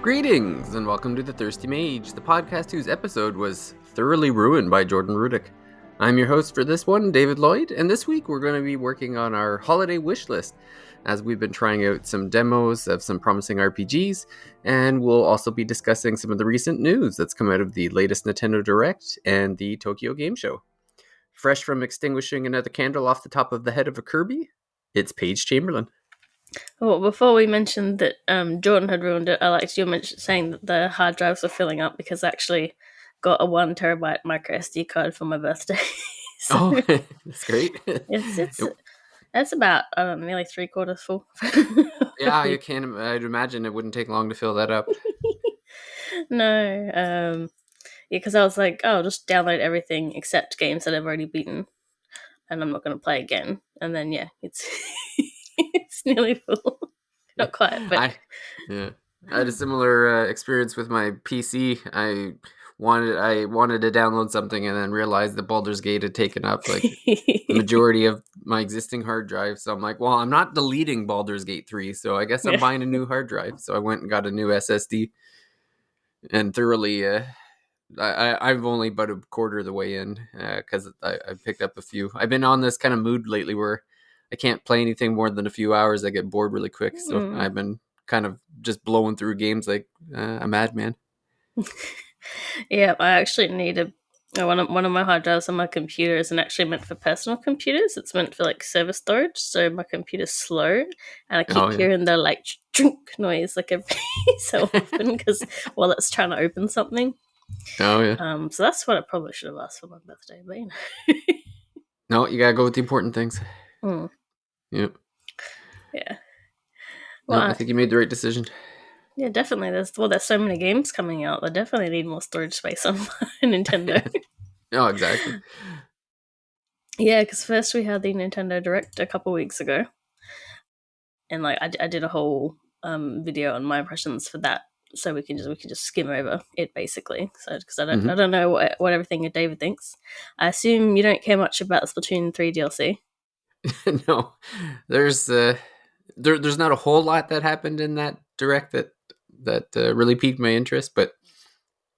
Greetings, and welcome to The Thirsty Mage, the podcast whose episode was thoroughly ruined by Jordan Rudick. I'm your host for this one, David Lloyd, and this week we're going to be working on our holiday wish list, as we've been trying out some demos of some promising RPGs, and we'll also be discussing some of the recent news that's come out of the latest Nintendo Direct and the Tokyo Game Show. Fresh from extinguishing another candle off the top of the head of a Kirby, it's Paige Chamberlain. Well, before we mentioned that Jordan had ruined it, I liked you saying that the hard drives were filling up because I actually got a 1 terabyte micro SD card for my birthday. So that's great. It's about nearly 3/4 full. Yeah, I'd imagine it wouldn't take long to fill that up. No, because I was like, I'll just download everything except games that I've already beaten, and I'm not going to play again. And then it's it's nearly full. Not quite, but I had a similar experience with my PC. I wanted to download something and then realized that Baldur's Gate had taken up like the majority of my existing hard drive. So I'm like, well, I'm not deleting Baldur's Gate 3, so I guess I'm buying a new hard drive. So I went and got a new SSD and thoroughly I've only about a quarter of the way in because I picked up a few. I've been on this kind of mood lately where I can't play anything more than a few hours. I get bored really quick. So I've been kind of just blowing through games like a madman. Yeah, I actually need one of my hard drives on my computer isn't actually meant for personal computers. It's meant for like server storage. So my computer's slow, and I keep hearing the like drink noise like every so often because while it's trying to open something. Oh yeah. So that's what I probably should have asked for my birthday, but you know. No, you gotta go with the important things. Yep. Yeah. Well, I think you made the right decision. Yeah, definitely. There's so many games coming out. They definitely need more storage space on Nintendo. Oh, exactly. Yeah, because first we had the Nintendo Direct a couple weeks ago, and like I did a whole video on my impressions for that, so we can just skim over it basically. So because I don't know what everything David thinks. I assume you don't care much about the Splatoon 3 DLC. No, there's not a whole lot that happened in that Direct that really piqued my interest, but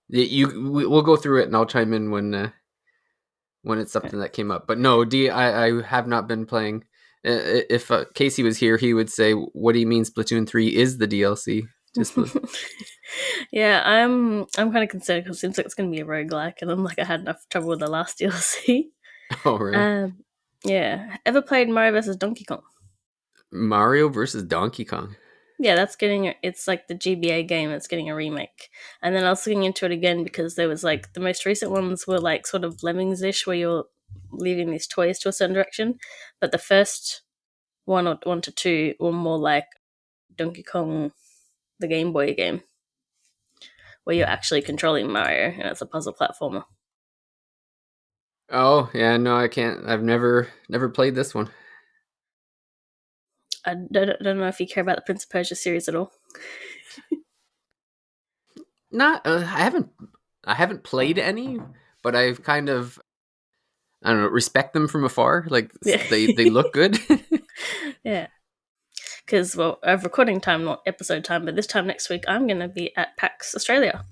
we'll go through it and I'll chime in when it's something that came up. But no, I have not been playing. If Casey was here, he would say, "What do you mean Splatoon 3 is the DLC?" Yeah, I'm kind of concerned because it seems like it's going to be a roguelike, and I'm like, I had enough trouble with the last DLC. Oh, really? Yeah. Ever played Mario vs. Donkey Kong? Mario versus Donkey Kong? Yeah, it's like the GBA game that's getting a remake. And then I was looking into it again because there was like, the most recent ones were like sort of Lemmings-ish where you're leaving these toys to a certain direction. But the first one to two were more like Donkey Kong, the Game Boy game, where you're actually controlling Mario and it's a puzzle platformer. Oh, yeah, no, I can't. I've never played this one. I don't know if you care about the Prince of Persia series at all. I haven't played any, but I've kind of, I don't know, respect them from afar. Like they look good. Yeah. Because, well, I have recording time, not episode time, but this time next week I'm going to be at PAX Australia.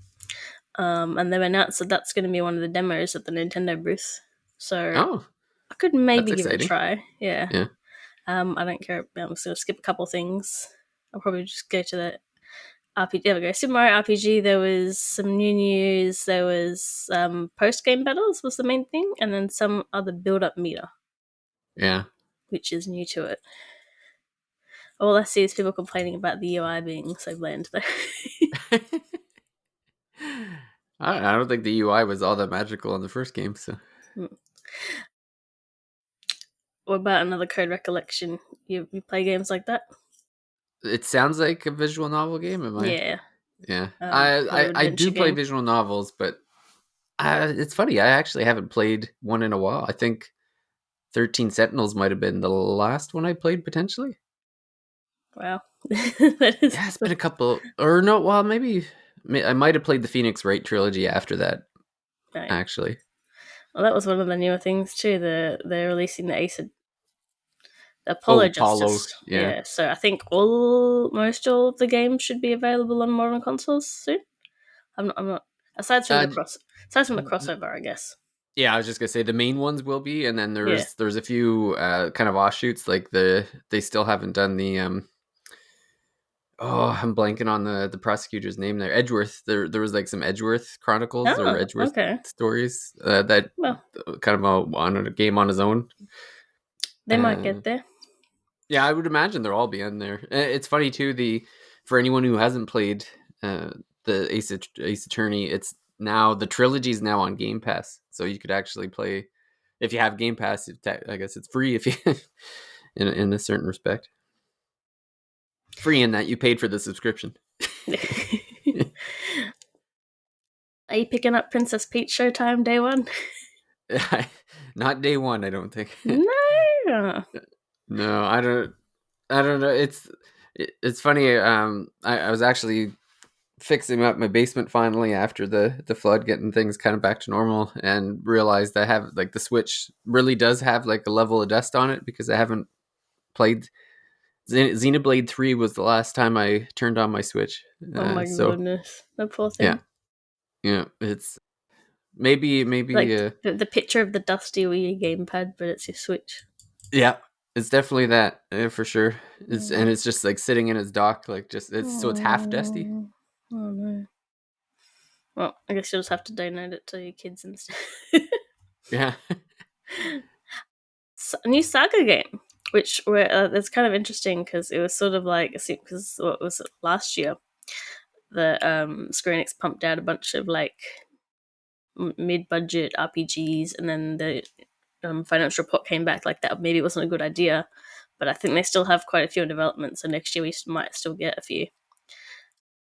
And they've announced that that's going to be one of the demos at the Nintendo booth. So I could maybe give it a try. Yeah. I don't care. I'm just going to skip a couple things. I'll probably just go to the RPG. There we go. Super Mario RPG. There was some new news. There was post-game battles was the main thing. And then some other build-up meter. Yeah. Which is new to it. All I see is people complaining about the UI being so bland, though. I don't think the UI was all that magical in the first game. So, what about another Code Recollection? You play games like that? It sounds like a visual novel game. Am I? Yeah. I do play visual novels, but it's funny. I actually haven't played one in a while. I think 13 Sentinels might have been the last one I played potentially. Wow. It's been a couple, or no, well, maybe I might have played the Phoenix Wright trilogy after that, actually. Well, that was one of the newer things too. They're releasing the Ace Apollo Oh, Paulo. Justice. Yeah. Yeah, so I think most all of the games should be available on modern consoles soon. I'm not aside from Uh, the crossover, I guess. yeah, I was just gonna say the main ones will be, and then Yeah. there's a few kind of offshoots like they still haven't done the oh, I'm blanking on the prosecutor's name there. Edgeworth. There was like some Edgeworth Chronicles or Oh, Edgeworth okay. stories that Well, kind of on a game on his own. they might Uh, get there. yeah, I would imagine they'll all be in there. It's funny too. The For anyone who hasn't played the Ace Attorney, it's now the trilogy is now on Game Pass, so you could actually play if you have Game Pass. I guess it's free if you in a certain respect. Free in that you paid for the subscription. Are you picking up Princess Peach Showtime day one? Not day one, I don't think. No. No, I don't know. It's funny. I was actually fixing up my basement finally after the flood, getting things kind of back to normal, and realized I have like the Switch really does have like a level of dust on it because I haven't played. Xenoblade 3 was the last time I turned on my Switch. Oh my So goodness, the poor yeah, thing. yeah, it's maybe Like the picture of the dusty Wii gamepad, but it's your Switch. yeah, it's definitely that for sure. Mm. It's just like sitting in its dock, like just it's half dusty. Oh, oh no. Well, I guess you'll just have to donate it to your kids instead. Yeah. A new Saga game, which it's kind of interesting because it was sort of like because what was it last year? The Square Enix pumped out a bunch of like mid-budget RPGs, and then the financial report came back like that maybe it wasn't a good idea, but I think they still have quite a few in development, so next year we might still get a few.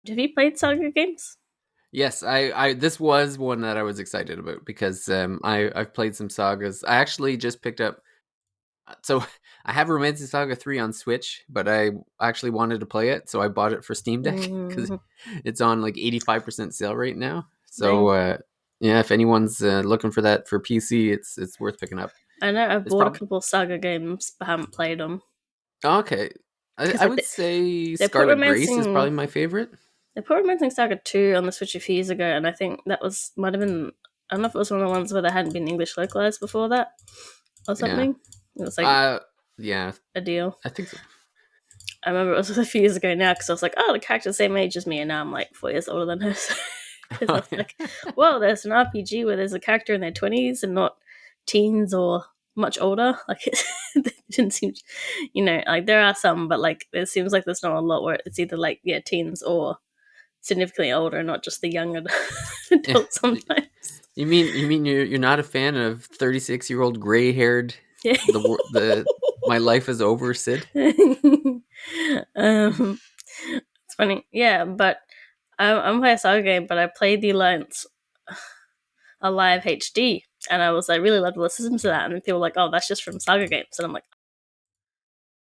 Have you played Saga games? Yes, I this was one that I was excited about because I've played some sagas. I actually just picked up so I have Romancing Saga 3 on Switch, but I actually wanted to play it, so I bought it for Steam Deck because Mm, it's on like 85% sale right now. So dang. yeah, if anyone's looking for that for PC, it's worth picking up. I know I've It's bought a probably couple Saga games but haven't played them okay. because I would say they put Scarlet Grace is Romancing probably my favorite. they put Romancing Saga 2 on the Switch a few years ago, and I think that might have been, I don't know if it was one of the ones where they hadn't been English localized before that or Yeah. something. It was like Uh yeah, a deal. I think so. I remember it was a few years ago now because I was like, oh, the character's the same age as me, and now I'm like 4 years older than her. Because I Oh, was yeah. like, well, there's an RPG where there's a character in their 20s and not teens or much older. Like, it didn't seem, like there are some, but like, it seems like there's not a lot where it's either like, yeah, teens or significantly older, not just the young Yeah. adults sometimes. You mean you're not a fan of 36-year-old gray-haired Yeah. the my life is over Sid? um, it's funny. Yeah, but I'm playing a Saga game, but I played the Alliance Alive HD, and I was like, really loved the systems of that. And then people were like, oh, that's just from Saga games. And I'm like,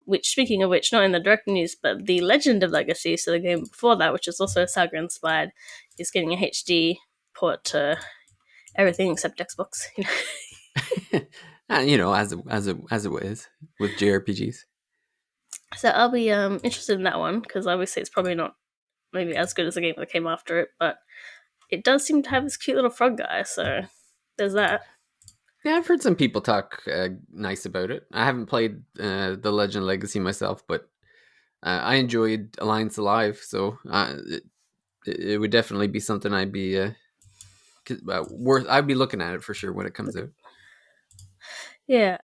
which, speaking of which, not in the direct news, but the Legend of Legacy, so the game before that, which is also Saga inspired, is getting a HD port to everything except Xbox. As it is with JRPGs. So I'll be interested in that one because obviously it's probably not maybe as good as the game that came after it, but it does seem to have this cute little frog guy. So there's that. Yeah, I've heard some people talk nice about it. I haven't played the Legend Legacy myself, but I enjoyed Alliance Alive, so it would definitely be something I'd be worth. I'd be looking at it for sure when it comes out. Yeah.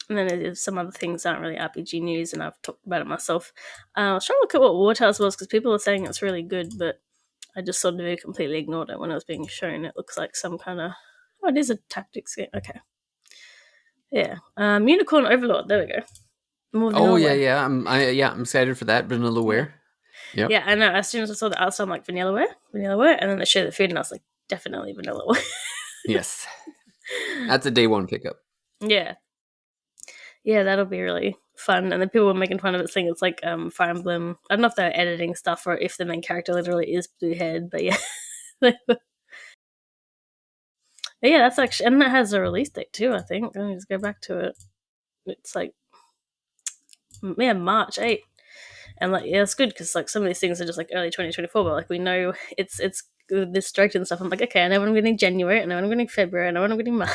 And then there's some other things that aren't really RPG news, and I've talked about it myself. I was trying to look at what War Tales was because people are saying it's really good, but I just sort of completely ignored it when it was being shown. It looks like some kind of, oh, it is a tactics game. Okay, yeah, Unicorn Overlord. There we go. More Oh yeah, Vanillaware. yeah. I'm excited for that. Yeah, Vanillaware. Yep. yeah. I know. As soon as I saw the outside, I'm like Vanillaware, and then they showed the food, and I was like, definitely Vanillaware. Yes. That's a day one pickup. Yeah, yeah, that'll be really fun. And then people were making fun of it, saying it's like Fire Emblem. I don't know if they're editing stuff or if the main character literally is Blue Head, but yeah. But yeah, that's actually, and that has a release date too, I think. Let me just go back to it. It's like Yeah, March 8th. And like, yeah, it's good because like some of these things are just like early 2024, but like we know it's this direct and stuff. I'm like, okay, I know what I'm getting January, I know what I'm getting February, I know what I'm getting March.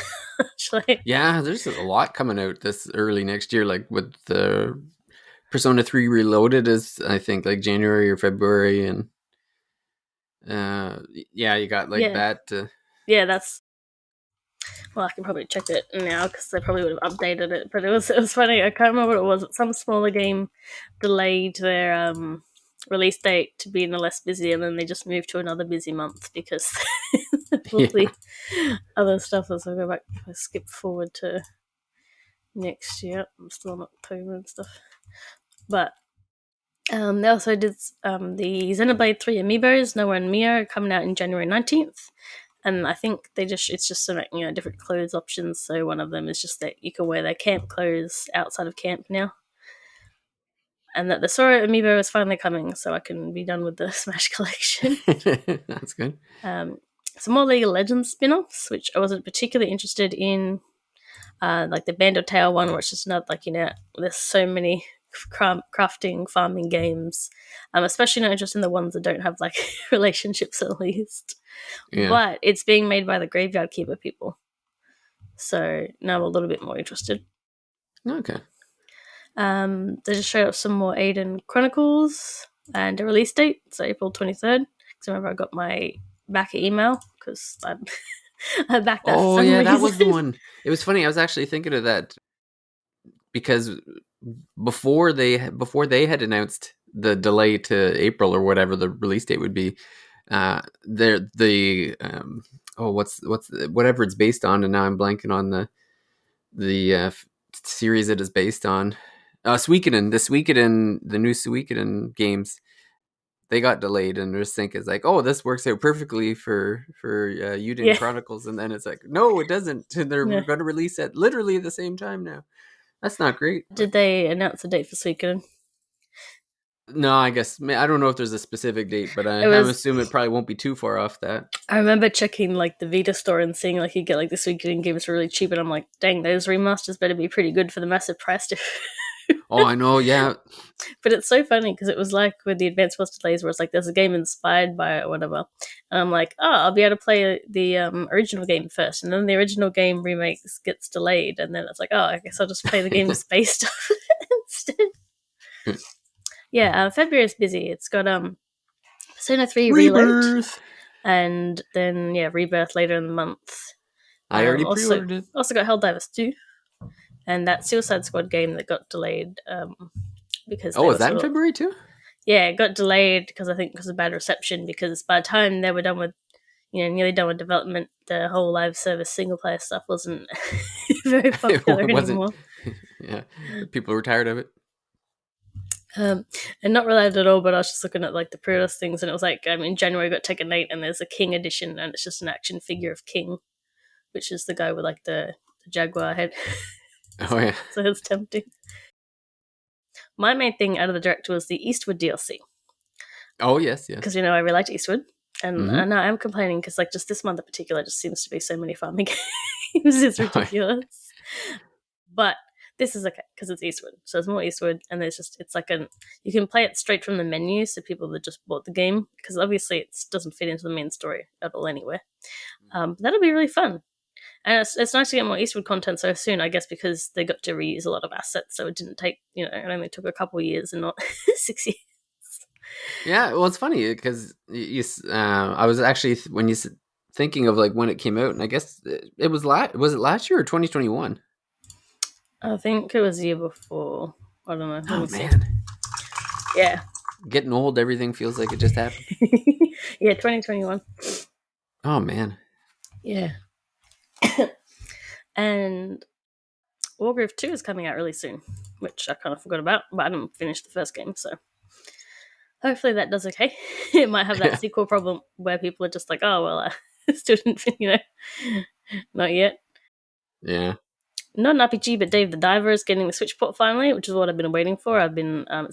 Like, Yeah, there's a lot coming out this early next year, like with the Persona 3 Reloaded is I think like January or February, and uh yeah, you got like yeah, that yeah, that's well, I can probably check it now because they probably would have updated it. But it was funny. I can't remember what it was. Some smaller game delayed their release date to be in a less busy, and then they just moved to another busy month because all yeah. the other stuff. So I go back, I skip forward to next year. I'm still in October and stuff. But they also did the Xenoblade 3 amiibos, Noah and Mio, coming out in January 19th. And I think it's just some different clothes options. So one of them is just that you can wear their camp clothes outside of camp now, and that the Sora amiibo is finally coming, so I can be done with the Smash collection. That's good. Um, some more League of Legends spin-offs, which I wasn't particularly interested in, like the Band of Tale one, where it's just not like there's so many crafting farming games. I'm especially not interested in the ones that don't have like relationships at least. Yeah. But it's being made by the Graveyard Keeper people. So now I'm a little bit more interested. Okay. They just showed up some more Aiden Chronicles and a release date, so April 23rd. Because remember, I got my back email because I backed that for Oh some yeah, that was the reason. one. It was funny. I was actually thinking of that because before they had announced the delay to April or whatever the release date would be, there the whatever it's based on, and now I'm blanking on the series it is based on. Suikoden, the new Suikoden games, they got delayed, and there's think is like, oh, this works out perfectly for Yuden Yeah. Chronicles, and then it's like, no, it doesn't. They're Yeah. going to release it literally the same time now. That's not great. But Did they announce a date for Suikoden? no, I guess I don't know if there's a specific date, but It I'm was. assuming it probably won't be too far off that. I remember checking like the Vita store and seeing like you get like the Suikoden games for really cheap, and I'm like, dang, those remasters better be pretty good for the massive price difference. Oh, I know. Yeah. But it's so funny because it was like with the Advanced Wars delays where it's like there's a game inspired by it or whatever. And I'm like, oh, I'll be able to play the original game first. And then the original game remake gets delayed. And then it's like, oh, I guess I'll just play the games based off of it instead. Yeah, February is busy. It's got Persona 3 Reload Rebirth. and then, yeah, Rebirth later in the month. I already Also, pre-ordered it. also got Helldivers 2 and that Suicide Squad game that got delayed because they Oh, were is that sort in of February too? yeah, it got delayed because I think because of bad reception. Because by the time they were done with, nearly done with development, the whole live service single player stuff wasn't very popular It wasn't. anymore. Yeah, people were tired of it. And not related at all, but I was just looking at like the pre-order things, and it was like in January got Tekken 8, and there's a King edition, and it's just an action figure of King, which is the guy with like the jaguar head. Oh yeah. So it's tempting. My main thing out of the direct was the Eastwood DLC. Oh yes, Because yes. I really liked Eastwood, and Mm-hmm. I know I'm complaining because like just this month in particular just seems to be so many farming games. It's Oh, yeah. ridiculous, but this is okay because it's Eastwood, so it's more Eastwood, and it's like you can play it straight from the menu, so people that just bought the game because obviously it doesn't fit into the main story at all anywhere. But that'll be really fun. And it's nice to get more Eastwood content so soon, I guess, because they got to reuse a lot of assets, so it didn't take, it only took a couple of years and not 6 years. Yeah, well, it's funny because I was actually when thinking of like when it came out, and I guess it was was it last year or 2021? I think it was the year before. I don't know. Let Oh me see. man, Yeah. getting old, everything feels like it just happened. Yeah, 2021. Oh man, Yeah. And Wargroove 2 is coming out really soon, which I kind of forgot about, but I didn't finish the first game, so hopefully that does okay. It might have that yeah, sequel problem where people are just like, oh, well, I still didn't finish, not yet. yeah. Not an RPG, but Dave the Diver is getting the Switch port finally, which is what I've been waiting for. It's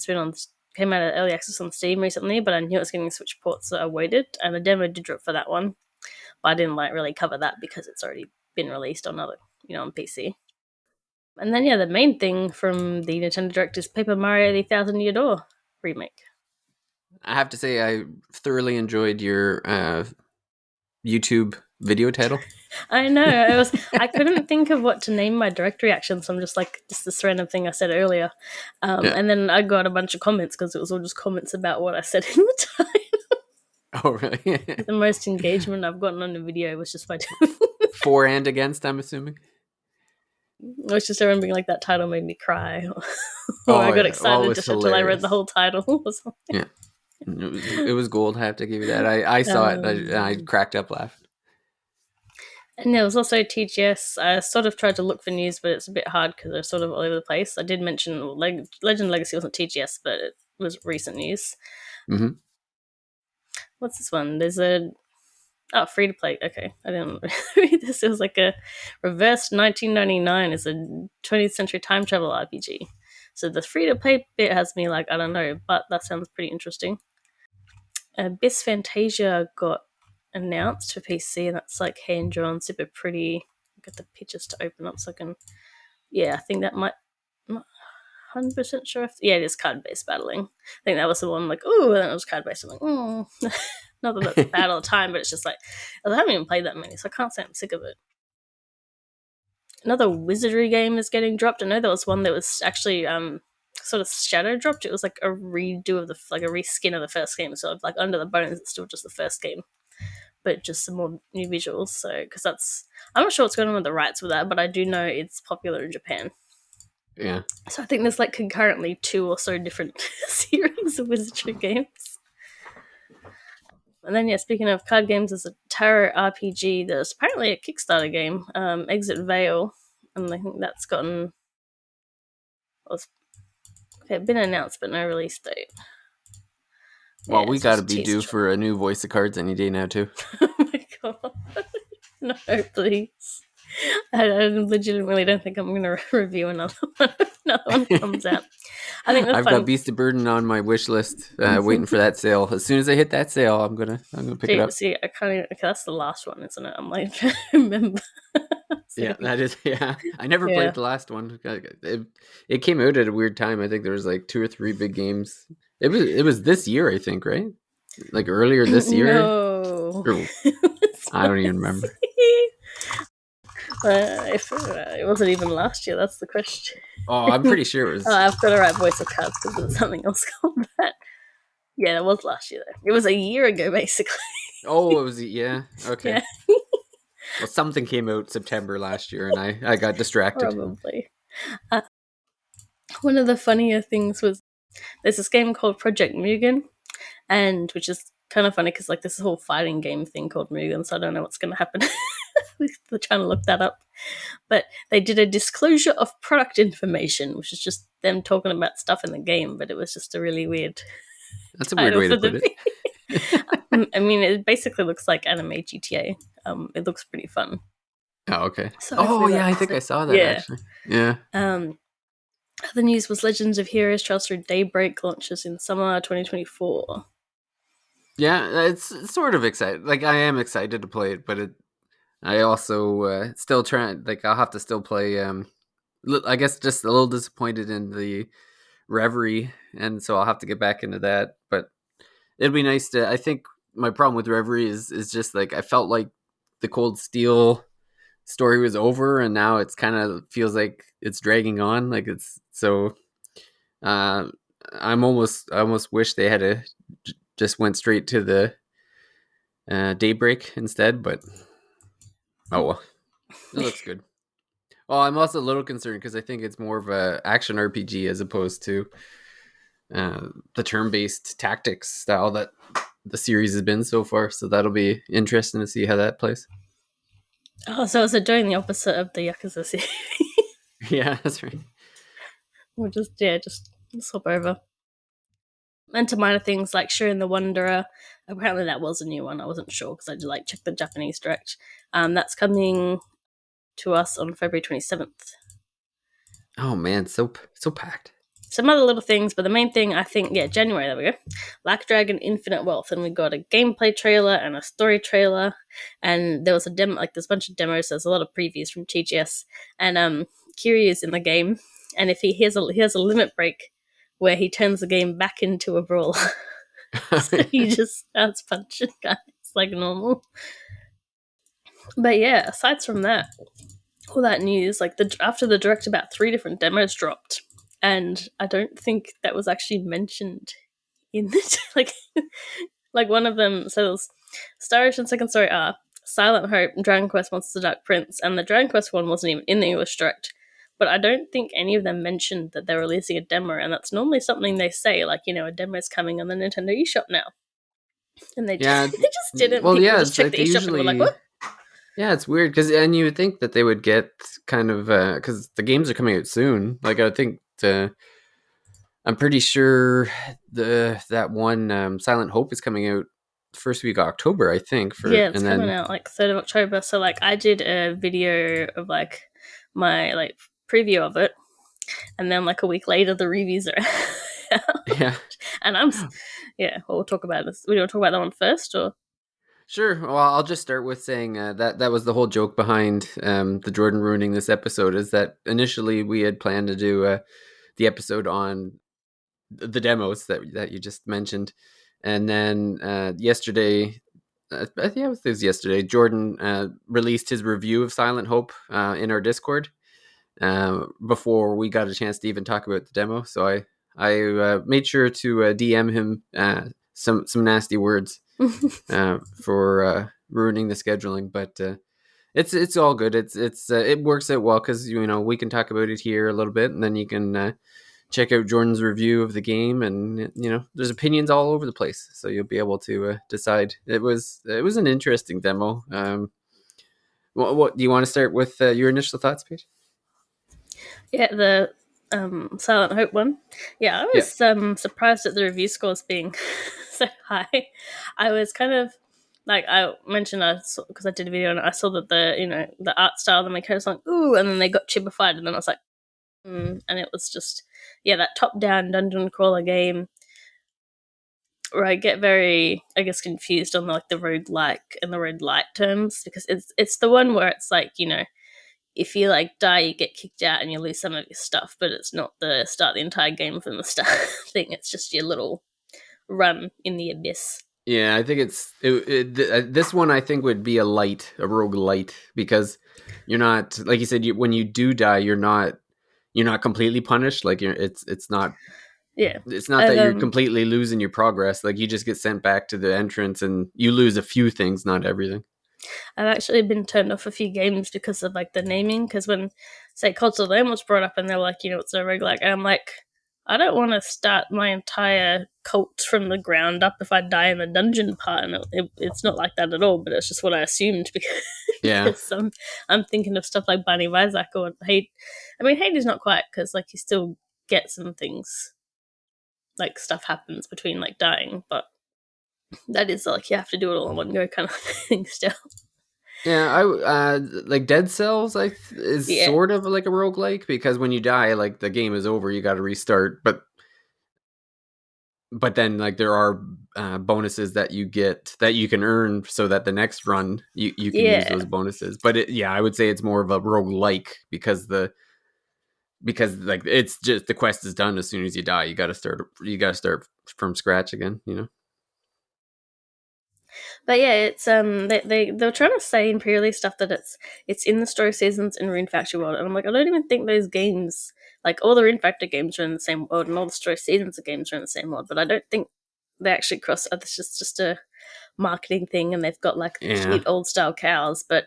been on, came out of early access on Steam recently, but I knew it was getting a Switch port, so I waited, and the demo did drop for that one, but I didn't really cover that because it's already been released on on PC. And then, the main thing from the Nintendo Direct is Paper Mario: The Thousand Year Door remake. I have to say, I thoroughly enjoyed your YouTube video title. I know. I couldn't think of what to name my direct reaction, so I'm just this random thing I said earlier. Yeah. And then I got a bunch of comments because it was all just comments about what I said in the title. Oh, really? The most engagement I've gotten on a video was just by For and against, I'm assuming. it was just everyone being like, that title made me cry, or I got excited it just until I read hilarious. the whole title or something. Yeah, it was gold. I have to give you that. I saw it and I cracked up laughing. And there was also TGS. I sort of tried to look for news, but it's a bit hard because they're sort of all over the place. I did mention Legend Legacy wasn't TGS, but it was recent news. Mm-hmm. What's this one? There's a free to play. Okay, I didn't read this. It was like a reverse 1999. It's a 20th century time travel RPG. So the free to play bit has me like, I don't know, but that sounds pretty interesting. Abyss Fantasia got announced for PC, and that's like hand drawn, super pretty. Get the pictures to open up so I can. Yeah, I think that might. I'm not 100% sure. Yeah, it is card based battling. I think that was the one like, ooh, and then it was card based. I'm like, oh. Not that that's bad all the time, but it's just like, I haven't even played that many, so I can't say I'm sick of it. Another wizardry game is getting dropped. I know there was one that was actually sort of shadow dropped. It was like a redo of a reskin of the first game. So like Under the Bones, it's still just the first game, but just some more new visuals. So because I'm not sure what's going on with the rights with that, but I do know it's popular in Japan. Yeah. So I think there's like concurrently 2 or so different series of wizardry games. And then, speaking of card games, there's a tarot RPG. There's apparently a Kickstarter game, Exit Veil, and I think that's been announced, but no release date. Well, we got to be due for a new Voice of Cards any day now, too. Oh my god. No, please. I legitimately don't think I'm going to review another one. Another one comes out. I think I've got Beast of Burden on my wish list, waiting for that sale. As soon as I hit that sale, I'm gonna pick it up. See, I can't even. Okay, that's the last one, isn't it? I'm like trying to remember. Yeah, that is. Yeah, I never played the last one. It came out at a weird time. I think there was like 2 or 3 big games. It was this year, I think, right? Like earlier this year. No, I don't even remember. If it wasn't even last year, that's the question. Oh, I'm pretty sure it was. I've got to write Voice of Cards because there's something else called that. Yeah, that was last year, though. It was a year ago, basically. Oh, it was, yeah. Okay. Yeah. Well, something came out September last year, and I got distracted. Probably. One of the funnier things was there's this game called Project Mugen, and which is kind of funny because like this whole fighting game thing called Mugen, so I don't know what's going to happen. We're trying to look that up. But they did a disclosure of product information, which is just them talking about stuff in the game, but it was just a really weird. That's a weird way to put it. I mean, it basically looks like anime GTA. It looks pretty fun. Oh, okay. So yeah, I think I saw that actually. Yeah. The news was Legends of Heroes Trails Through Daybreak launches in summer 2024. Yeah, it's sort of exciting. Like I am excited to play it, but I also still trying. Like I'll have to still play. I guess just a little disappointed in the Reverie, and so I'll have to get back into that. But it'd be nice to. I think my problem with Reverie is just like I felt like the Cold Steel story was over, and now it's kind of feels like it's dragging on. Like it's so. I almost wish they had just went straight to the Daybreak instead, but oh well, it looks good. Oh, I'm also a little concerned because I think it's more of a action RPG as opposed to the turn-based tactics style that the series has been so far. So that'll be interesting to see how that plays. Oh, so is it doing the opposite of the Yakuza series? Yeah, that's right. We'll just swap over. And to minor things like Shirin the Wanderer, apparently that was a new one. I wasn't sure because I just checked the Japanese direct. That's coming to us on February 27th. Oh man, so packed. Some other little things, but the main thing, I think, January, there we go. Black Dragon Infinite Wealth, and we got a gameplay trailer and a story trailer, and there was a demo, there's a bunch of demos, so there's a lot of previews from TGS, and curious in the game, and if he has a limit break where he turns the game back into a brawl. So he just starts punching guys like normal. But yeah, aside from that, all that news, like after the direct, about 3 different demos dropped, and I don't think that was actually mentioned in the like one of them. So there was Star Ocean Second Story R, Silent Hope, Dragon Quest Monsters of the Dark Prince, and the Dragon Quest one wasn't even in the English direct. But I don't think any of them mentioned that they're releasing a demo, and that's normally something they say, like, a demo is coming on the Nintendo eShop now. And they, Yeah. they just didn't. Well, People yeah, just it's checked like the they eShop and were like, usually. what? Yeah, it's weird and you would think that they would get kind of because the games are coming out soon. Like I think I'm pretty sure that one Silent Hope is coming out first week of October. I think Yeah, it's and coming then out like 3rd of October. So like I did a video of like my like preview of it, and then like a week later the reviews are out. yeah. And yeah, we'll talk about this. We want to talk about that one first, or Sure. Well, I'll just start with saying that was the whole joke behind the Jordan ruining this episode. Is that initially we had planned to do the episode on the demos that you just mentioned, and then yesterday, I think it was yesterday, Jordan released his review of Silent Hope in our Discord before we got a chance to even talk about the demo. So I made sure to DM him some nasty words for ruining the scheduling, but it's all good. It works out well because we can talk about it here a little bit, and then you can check out Jordan's review of the game, and there's opinions all over the place, so you'll be able to decide. It was an interesting demo. What do you want to start with your initial thoughts, Paige? yeah, the Silent Hope one. Yeah, I Yeah, was surprised at the review scores being so high. I was kind of like I mentioned, because I did a video and I saw that the art style, the maker was like ooh, and then they got chibified, and then I was like, and it was just that top down dungeon crawler game where I get very, I guess, confused on like the roguelike and the roguelite terms, because it's the one where it's like, if you like die, you get kicked out and you lose some of your stuff, but it's not the start the entire game from the start thing. It's just your little run in the abyss. yeah. I think this one. I think would be a rogue light, because you're not, like you said. When you do die, you're not completely punished. Like Yeah. it's not I've that you're completely losing your progress. Like you just get sent back to the entrance and you lose a few things, not everything. I've actually been turned off a few games because of like the naming. Because when, say, Cult of the Lamb was brought up and they're like, it's a roguelike, and I'm like, I don't want to start my entire cult from the ground up if I die in the dungeon part. And it's not like that at all, but it's just what I assumed because, Yeah. because I'm thinking of stuff like Binding of Isaac or Hades. I mean, Hades not quite, because like you still get some things, like stuff happens between like dying, but that is like you have to do it all in one go kind of thing still. Yeah, I like Dead Cells. Is Yeah. sort of like a roguelike, because when you die, like the game is over, you got to restart. But then like there are bonuses that you get that you can earn, so that the next run you can use Yeah. those bonuses. But yeah, I would say it's more of a roguelike, because like it's just the quest is done as soon as you die. You got to start from scratch again. But yeah, it's they're trying to say in pre-release stuff that it's in the story seasons in Rune Factory World, and I'm like, I don't even think those games, like all the Rune Factory games, are in the same world, and all the story seasons of games are in the same world. But I don't think they actually cross. It's just a marketing thing, and they've got like the Yeah. cute old style cows, but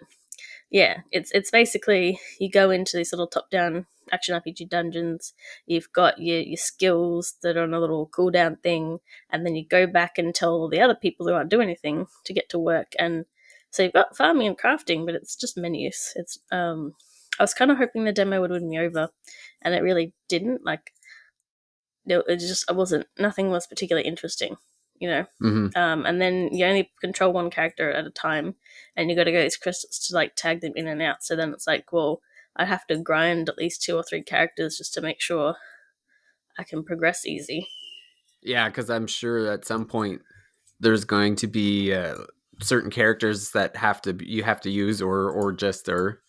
yeah, it's basically you go into these little top down action RPG dungeons. You've got your skills that are on a little cooldown thing, and then you go back and tell all the other people who aren't doing anything to get to work. And so you've got farming and crafting, but it's just menus. It's I was kind of hoping the demo would win me over, and it really didn't. Like it just I wasn't nothing was particularly interesting, you know. Hmm. And then you only control one character at a time, and you got to go these crystals to like tag them in and out. So then it's like, well, I have to grind at least 2 or 3 characters just to make sure I can progress easy. Yeah, because I'm sure at some point there's going to be certain characters that you have to use, or just are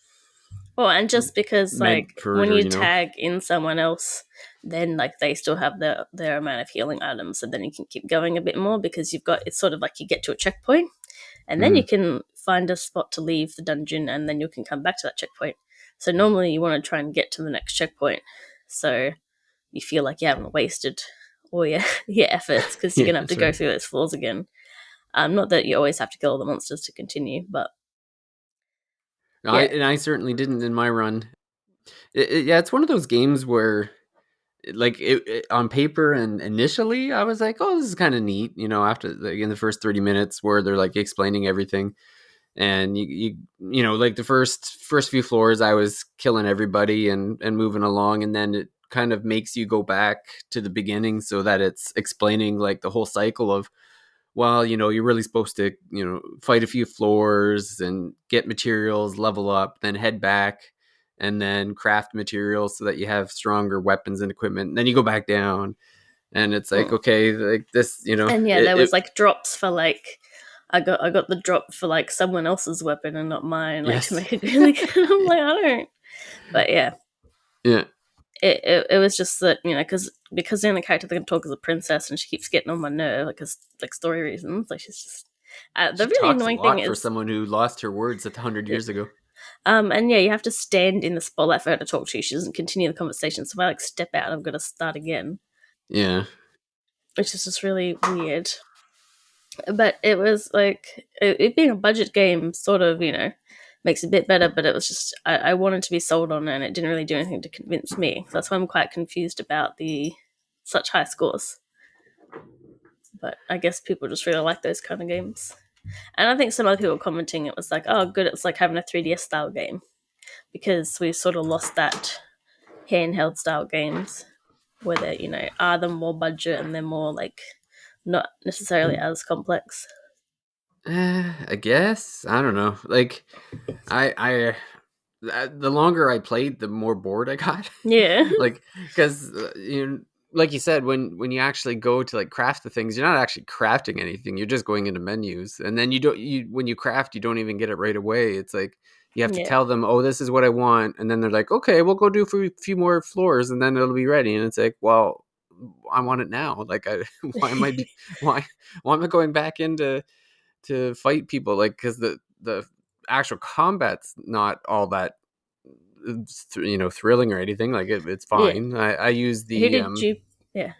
Well, and just because like Medford when or you tag in someone else, then like they still have their amount of healing items, so then you can keep going a bit more because you've got it's sort of like you get to a checkpoint, and then you Mm, can find a spot to leave the dungeon, and then you can come back to that checkpoint. So normally you want to try and get to the next checkpoint, so you feel like you haven't wasted all your your efforts because you're yeah, gonna have to that's go right. through those floors again. Not that you always have to kill all the monsters to continue, but yeah, I certainly didn't in my run. Yeah, it's one of those games where like on paper and initially I was like, oh, this is kind of neat, after like in the first 30 minutes where they're like explaining everything, and like the first few floors I was killing everybody and moving along, and then it kind of makes you go back to the beginning so that it's explaining like the whole cycle of, well, you're really supposed to, fight a few floors and get materials, level up, then head back and then craft materials so that you have stronger weapons and equipment. And then you go back down, and it's like, mm. okay, like this, And yeah, it, there it was like drops for like I got the drop for like someone else's weapon and not mine, like to yes. make it really good. I'm like, I don't. But yeah, Yeah. it was just that because the only character that can talk is a princess and she keeps getting on my nerve because like story reasons. Like she's just the She really talks a annoying thing lot for is someone who lost her words 100 years ago. and yeah, you have to stand in the spotlight for her to talk to you. She doesn't continue the conversation. So if I like step out, I've got to start again, Yeah. which is just really weird. But it was like it being a budget game, sort of, makes it a bit better. But it was just I wanted to be sold on it, and it didn't really do anything to convince me. So that's why I'm quite confused about the such high scores. But I guess people just really like those kind of games. And I think some other people were commenting it was like, oh, good, it's like having a 3DS style game because we sort of lost that handheld style games where they are the more budget and they're more like not necessarily as complex. I guess I don't know. Like I the longer I played, the more bored I got. Yeah. Like, because like you said, when you actually go to like craft the things, you're not actually crafting anything. You're just going into menus, and then you when you craft, you don't even get it right away. It's like you have to Yeah. tell them, oh, this is what I want, and then they're like, okay, we'll go do for a few more floors, and then it'll be ready. And it's like, well, I want it now. Like, why am I why why am I going back into to fight people, like, because the actual combat's not all that thrilling or anything, like it's Yeah. fine. I use Who the did you? Yeah.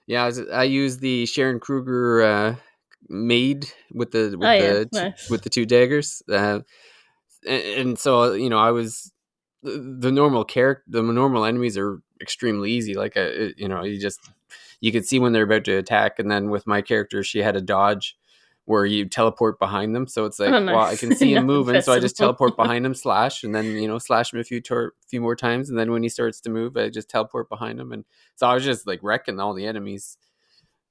yeah, I use the Sharon Kruger maid with the Oh yeah, nice. with the two daggers, and so I was the normal character. The normal enemies are extremely easy. Like you could see when they're about to attack, and then with my character, she had a dodge where you teleport behind them. So it's Oh like, well, I nice. can see him Nothing moving, so I personal. just teleport behind him, slash, and then slash him a few more times, and then when he starts to move, I just teleport behind him, and so I was just like wrecking all the enemies.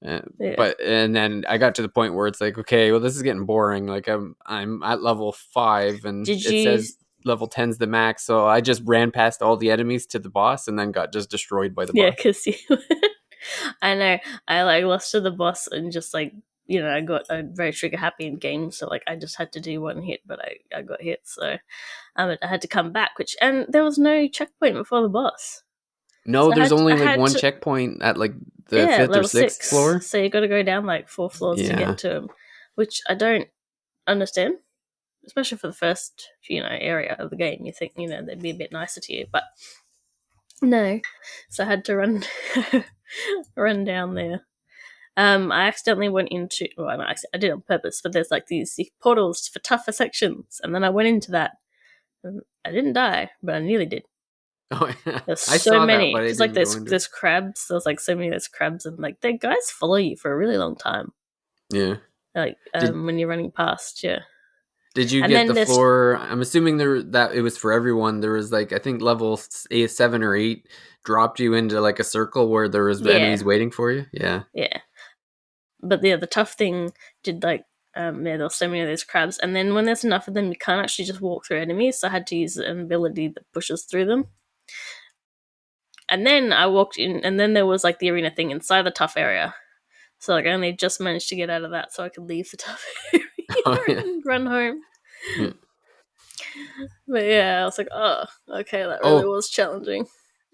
Yeah. But and then I got to the point where it's like, okay, well, this is getting boring. Like I'm at level 5, and Did it you? says level 10's the max. So I just ran past all the enemies to the boss, and then got just destroyed by the Yeah, boss. because you. I know. I like lost to the boss and just like I got a very trigger happy in games, so like I just had to do one hit, but I got hit, so I had to come back, and there was no checkpoint before the boss, No, so there's only I like had one to checkpoint at like the yeah, fifth or level sixth 6. floor. So you got to go down like 4 floors to Yeah. get to him, which I don't understand, especially for the first area of the game. You think they'd be a bit nicer to you, but no. So I had to run run down there. I accidentally went into well, I did it on purpose, but there's like these portals for tougher sections, and then I went into that. And I didn't die, but I nearly did. Oh, yeah. There's I so saw that, many but I because like didn't go there's into it. there's crabs. There's like so many of those crabs, and like the guys follow you for a really long time. Yeah. Like Did when you're running past, yeah. Did you And get then the there's floor? I'm assuming that it was for everyone. There was like, I think level 7 or 8 dropped you into like a circle where there was yeah, enemies waiting for you. Yeah. yeah. But yeah, the tough thing did like yeah, there's so many of those crabs, and then when there's enough of them, you can't actually just walk through enemies. So I had to use an ability that pushes through them. And then I walked in, and then there was like the arena thing inside the tough area. So like I only just managed to get out of that, so I could leave the tough area Oh, yeah. and run home. Yeah. But yeah, I was like, oh, okay, that really Oh, was challenging.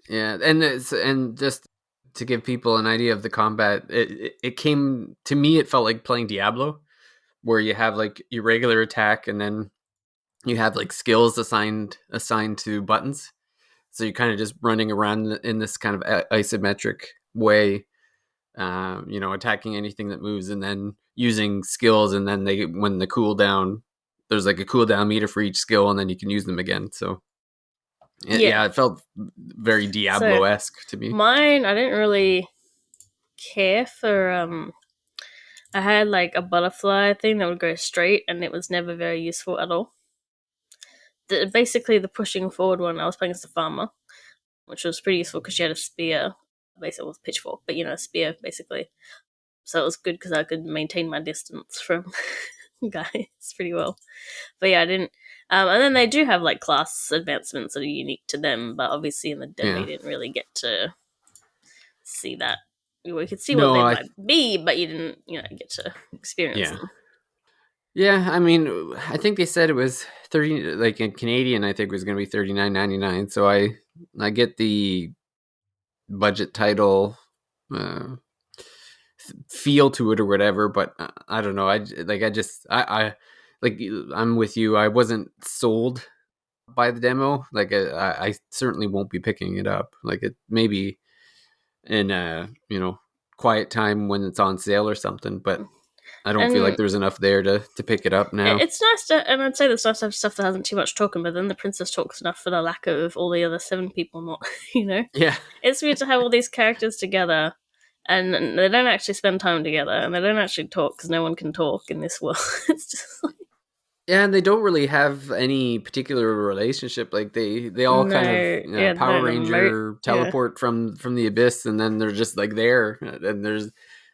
yeah, and just to give people an idea of the combat, it came to me. It felt like playing Diablo, where you have like your regular attack, and then you have like skills assigned to buttons. So you're kind of just running around in this kind of isometric way, attacking anything that moves, and then using skills, and then when the cooldown, there's like a cooldown meter for each skill, and then you can use them again. So Yeah. yeah, it felt very So Diablo-esque to me. mine, I didn't really care for. I had like a butterfly thing that would go straight, and it was never very useful at all. Basically, the pushing forward one, I was playing as a farmer, which was pretty useful because she had a spear, basically with pitchfork, but a spear basically. So it was good because I could maintain my distance from guys pretty well. But yeah, I didn't. And then they do have like class advancements that are unique to them, but obviously in the demo you Yeah. didn't really get to see that. We could see what No, they I might be, but you didn't, get to experience yeah. them. Yeah, I mean, I think they said it was 30, like in Canadian, I think it was going to be 39.99. So I get the budget title uh, feel to it or whatever, but I don't know. I like I'm with you. I wasn't sold by the demo. Like I certainly won't be picking it up. Like it maybe in quiet time when it's on sale or something, but I don't feel like And there's enough there to pick it up now. it's nice to, and I'd say it's nice to have stuff that hasn't too much talking, but then the princess talks enough for the lack of all the other 7 people not, Yeah. It's weird to have all these characters together and they don't actually spend time together and they don't actually talk because no one can talk in this world. It's just like, Yeah, and they don't really have any particular relationship. Like they all kind of no, yeah, they Power don't emote. Ranger Yeah. teleport from the abyss, and then they're just like there, and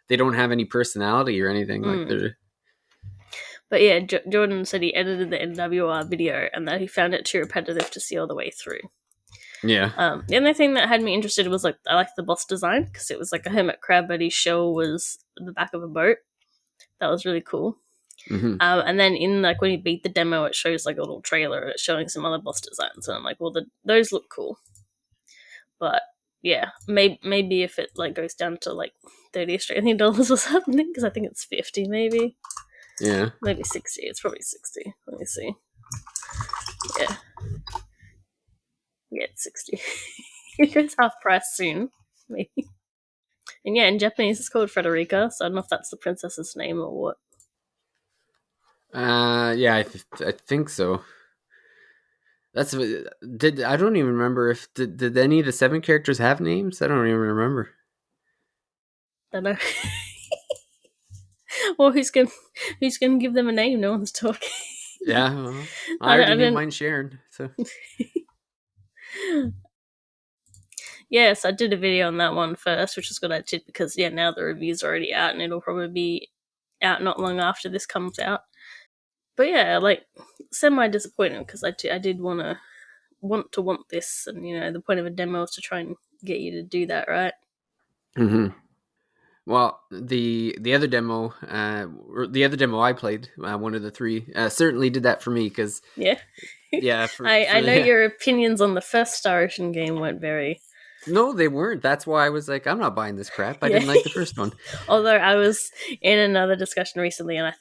they don't have any personality or anything. Like Mm. they're But yeah, Jordan said he edited the NWR video and that he found it too repetitive to see all the way through. yeah. The only thing that had me interested was like I liked the boss design because it was like a hermit crab, but his shell was the back of a boat. That was really cool. Hmm. And then in like when you beat the demo, it shows like a little trailer. It's showing some other boss designs, and I'm like, well, those look cool. But yeah, maybe if it like goes down to like 30 Australian dollars or something, because I think it's 50, Yeah. maybe 60. It's probably 60. Let me see. Yeah, yeah, it's 60. It goes half price soon, maybe. And yeah, in Japanese it's called Frederica, so I don't know if that's the princess's name or what. Yeah. I think so. That's did I don't even remember if did any of the 7 characters have names? I don't even remember. I don't know. Well, who's gonna give them a name? No one's talking. Yeah. Well, I I already named didn't. mine Sharon. So Yes, I did a video on that one first, which is good I did because yeah, now the review's already out and it'll probably be out not long after this comes out. But yeah, like semi disappointed because I did want this, and the point of a demo is to try and get you to do that, right? hmm. Well, the other demo, or the other demo I played, one of the 3, certainly did that for me because Yeah. yeah, I for know your opinions on the first Star Ocean game weren't very. no, they weren't. That's why I was like, I'm not buying this crap. I Yeah. didn't like the first one. Although I was in another discussion recently, and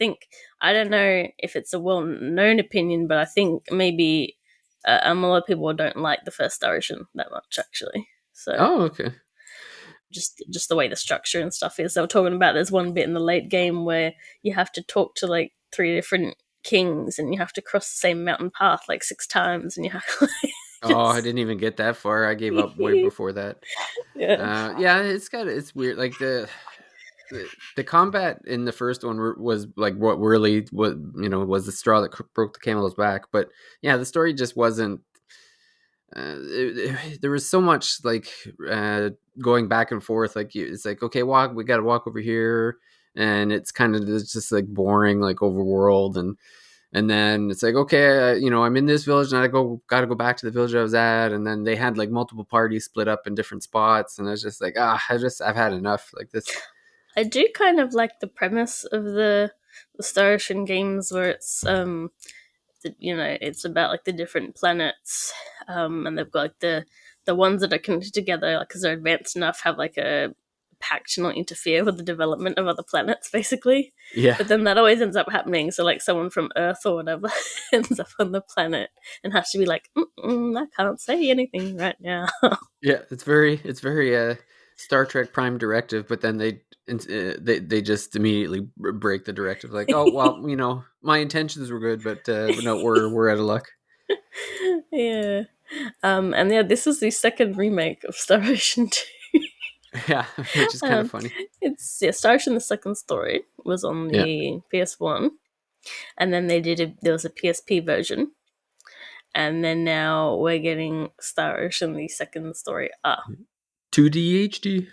I don't know if it's a well known opinion, but I think maybe a lot of people don't like the first Star Ocean that much, actually. So Oh, okay. just the way the structure and stuff is. They were talking about there's one bit in the late game where you have to talk to like 3 different kings, and you have to cross the same mountain path like 6 times, and you have to Oh, I just didn't even get that far. I gave up way before that. yeah. Yeah, it's weird. Like the combat in the first one was like what really was the straw that broke the camel's back. But yeah, the story just wasn't. There was so much like going back and forth. Like it's like okay, we got to walk over here, and it's kind of just like boring, like overworld, and then it's like okay, I'm in this village, and got to go back to the village I was at, and then they had like multiple parties split up in different spots, and I was just like I've had enough like this. I do kind of like the premise of the Star Ocean games where it's it's about like the different planets, and they've got like the ones that are connected together, like because they're advanced enough, have like a pact to not interfere with the development of other planets, basically. Yeah. But then that always ends up happening. So like someone from Earth or whatever ends up on the planet and has to be like, I can't say anything right now. Yeah, it's very Star Trek Prime Directive, but then they just immediately break the directive, like, oh well, my intentions were good, but no, we're out of luck. Yeah. And yeah, this is the second remake of Star Ocean 2. Yeah, which is kind of um, funny. Star Ocean: The Second Story was on Yeah, the PS1, and then there was a PSP version, and then now we're getting Star Ocean: The Second Story. 2D HD,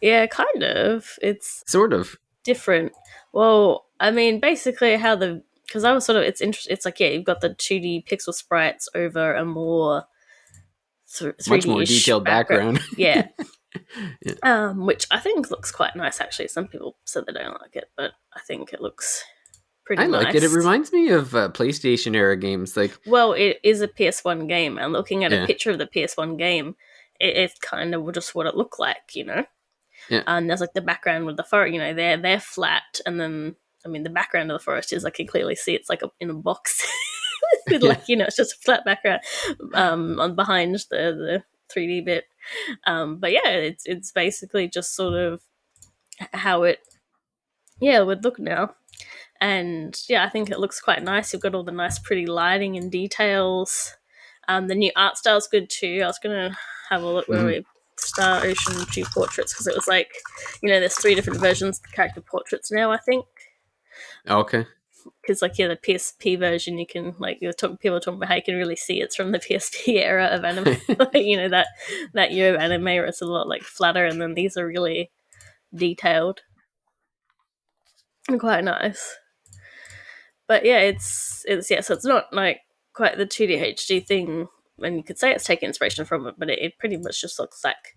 Yeah, kind of. It's sort of. different. Well, I mean, basically how the because I was sort of it's interesting. It's like, yeah, you've got the 2D pixel sprites over a more Much 3D more ish detailed background. background. Yeah. Yeah. Which I think looks quite nice actually. Some people said they don't like it, but I think it looks pretty I like it. It nice. reminds me of PlayStation era games. Like, Well, it is a PS1 game, and looking at a yeah, picture of the PS1 game, it's kind of just what it looked like, yeah, And there's like the background with the forest, they're flat, and then I mean the background of the forest is like you clearly see it's like in a box with yeah. like it's just a flat background on behind the 3D bit. But yeah, it's basically just sort of how it would look now. And yeah, I think it looks quite nice. You've got all the nice, pretty lighting and details. The new art style's good too. I was gonna have a look where Hmm. we Star Ocean 2 portraits because it was like, there's 3 different versions of the character portraits now. I think Okay. because like the PSP version, you can people are talking about how you can really see it's from the PSP era of anime. That year of anime where it's a lot like flatter, and then these are really detailed and quite nice. But yeah, so it's not like quite the 2D HD thing, and you could say it's taken inspiration from it, but it pretty much just looks like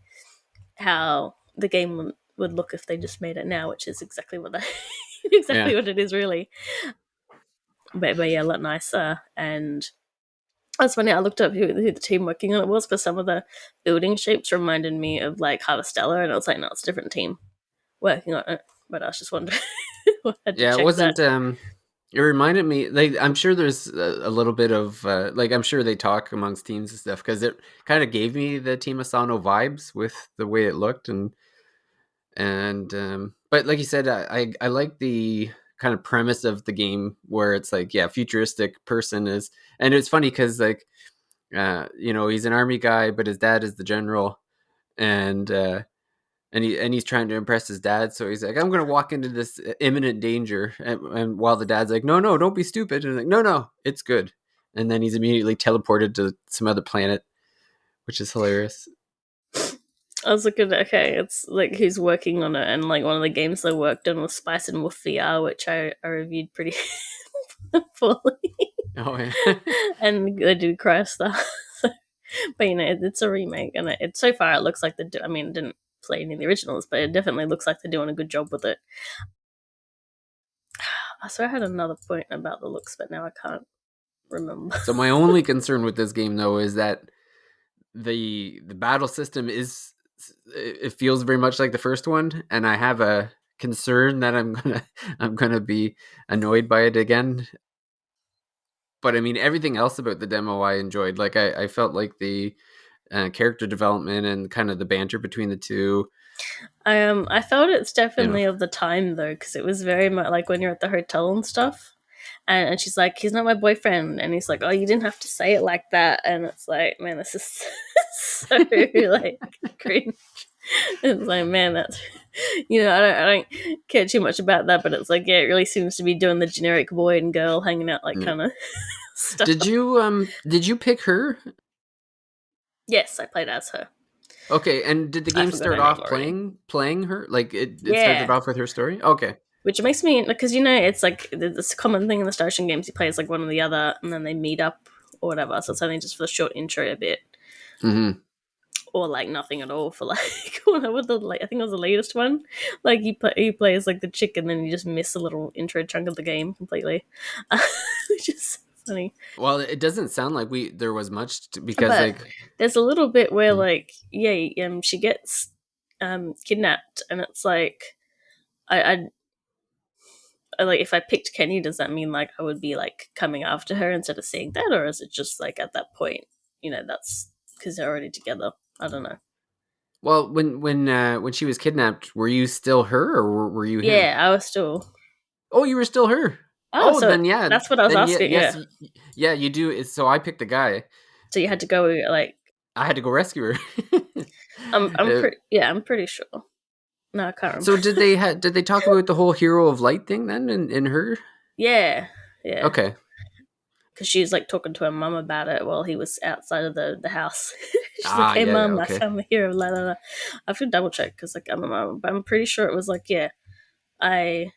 how the game would look if they just made it now, which is exactly what Yeah. exactly what it is really. But yeah, a lot nicer. And that's funny. I looked up who the team working on it was because some of the building shapes reminded me of like Harvestella, and I was like, no, it's a different team working on it. But I was just wondering, I had to Yeah, it check that. wasn't. It reminded me. Like, I'm sure there's a little bit of like, I'm sure they talk amongst teams and stuff because it kind of gave me the Team Asano vibes with the way it looked and but like you said, I like the kind of premise of the game where it's like, yeah, futuristic person is, and it's funny because like he's an army guy, but his dad is the general, and he's trying to impress his dad, so he's like, I'm gonna walk into this imminent danger, and while the dad's like, no, don't be stupid, and like, no, it's good, and then he's immediately teleported to some other planet, which is hilarious. I was looking at, okay, it's like who's working on it, and like one of the games they worked on was Spice and Wolf VR, which I reviewed pretty poorly, Oh yeah. and they did cry stuff. But it's a remake, and so far it looks like I mean, I didn't play any of the originals, but it definitely looks like they're doing a good job with it. So I had another point about the looks, but now I can't remember. So my only concern with this game though is that the battle system is, it feels very much like the first one, and I have a concern that I'm gonna be annoyed by it again. But I mean, everything else about the demo I enjoyed. Like, I felt like the character development and kind of the banter between the two. I felt it's You know, definitely of the time though, because it was very much like when you're at the hotel and stuff. And she's like, he's not my boyfriend. And he's like, oh, you didn't have to say it like that. And it's like, man, this is so like cringe. It's like, man, that's I don't care too much about that, but it's like, yeah, it really seems to be doing the generic boy and girl hanging out like yeah. kind of stuff. Did you pick her? Yes, I played as her. Okay, and did the I game forgot start her name off already. playing her? Like, it started Yeah. off with her story? Okay. Which makes me, because it's like this common thing in the Star Ocean games. You play as like one or the other, and then they meet up or whatever. So it's only just for the short intro a bit. Mm-hmm. or like nothing at all for like what the like I think it was the latest one. Like he plays like the chick and then you just miss a little intro chunk of the game completely, which is funny. Well, it doesn't sound like there was much because But like there's a little bit where mm. like she gets kidnapped and it's like I like if I picked Kenny, does that mean like I would be like coming after her instead of seeing that, or is it just like at that point, that's because they're already together? I don't know. Well, when she was kidnapped, were you still her or were you him? Yeah, I was still. Oh, you were still her. Oh, Oh, so then yeah, that's what I was then yeah, asking. yes, Yeah, yeah, you do. So I picked the guy. so you had to go like I had to go rescue her. I'm Uh, pretty yeah I'm pretty sure. No, I can't remember. so did they talk about the whole hero of light thing then in her? Yeah, yeah, Okay. because she was like talking to her mum about it while he was outside of the house. She's like, Ah, "Hey, yeah, yeah, mum, I okay. found the hero." La la la. I have to double check because like but I'm pretty sure it was like yeah. I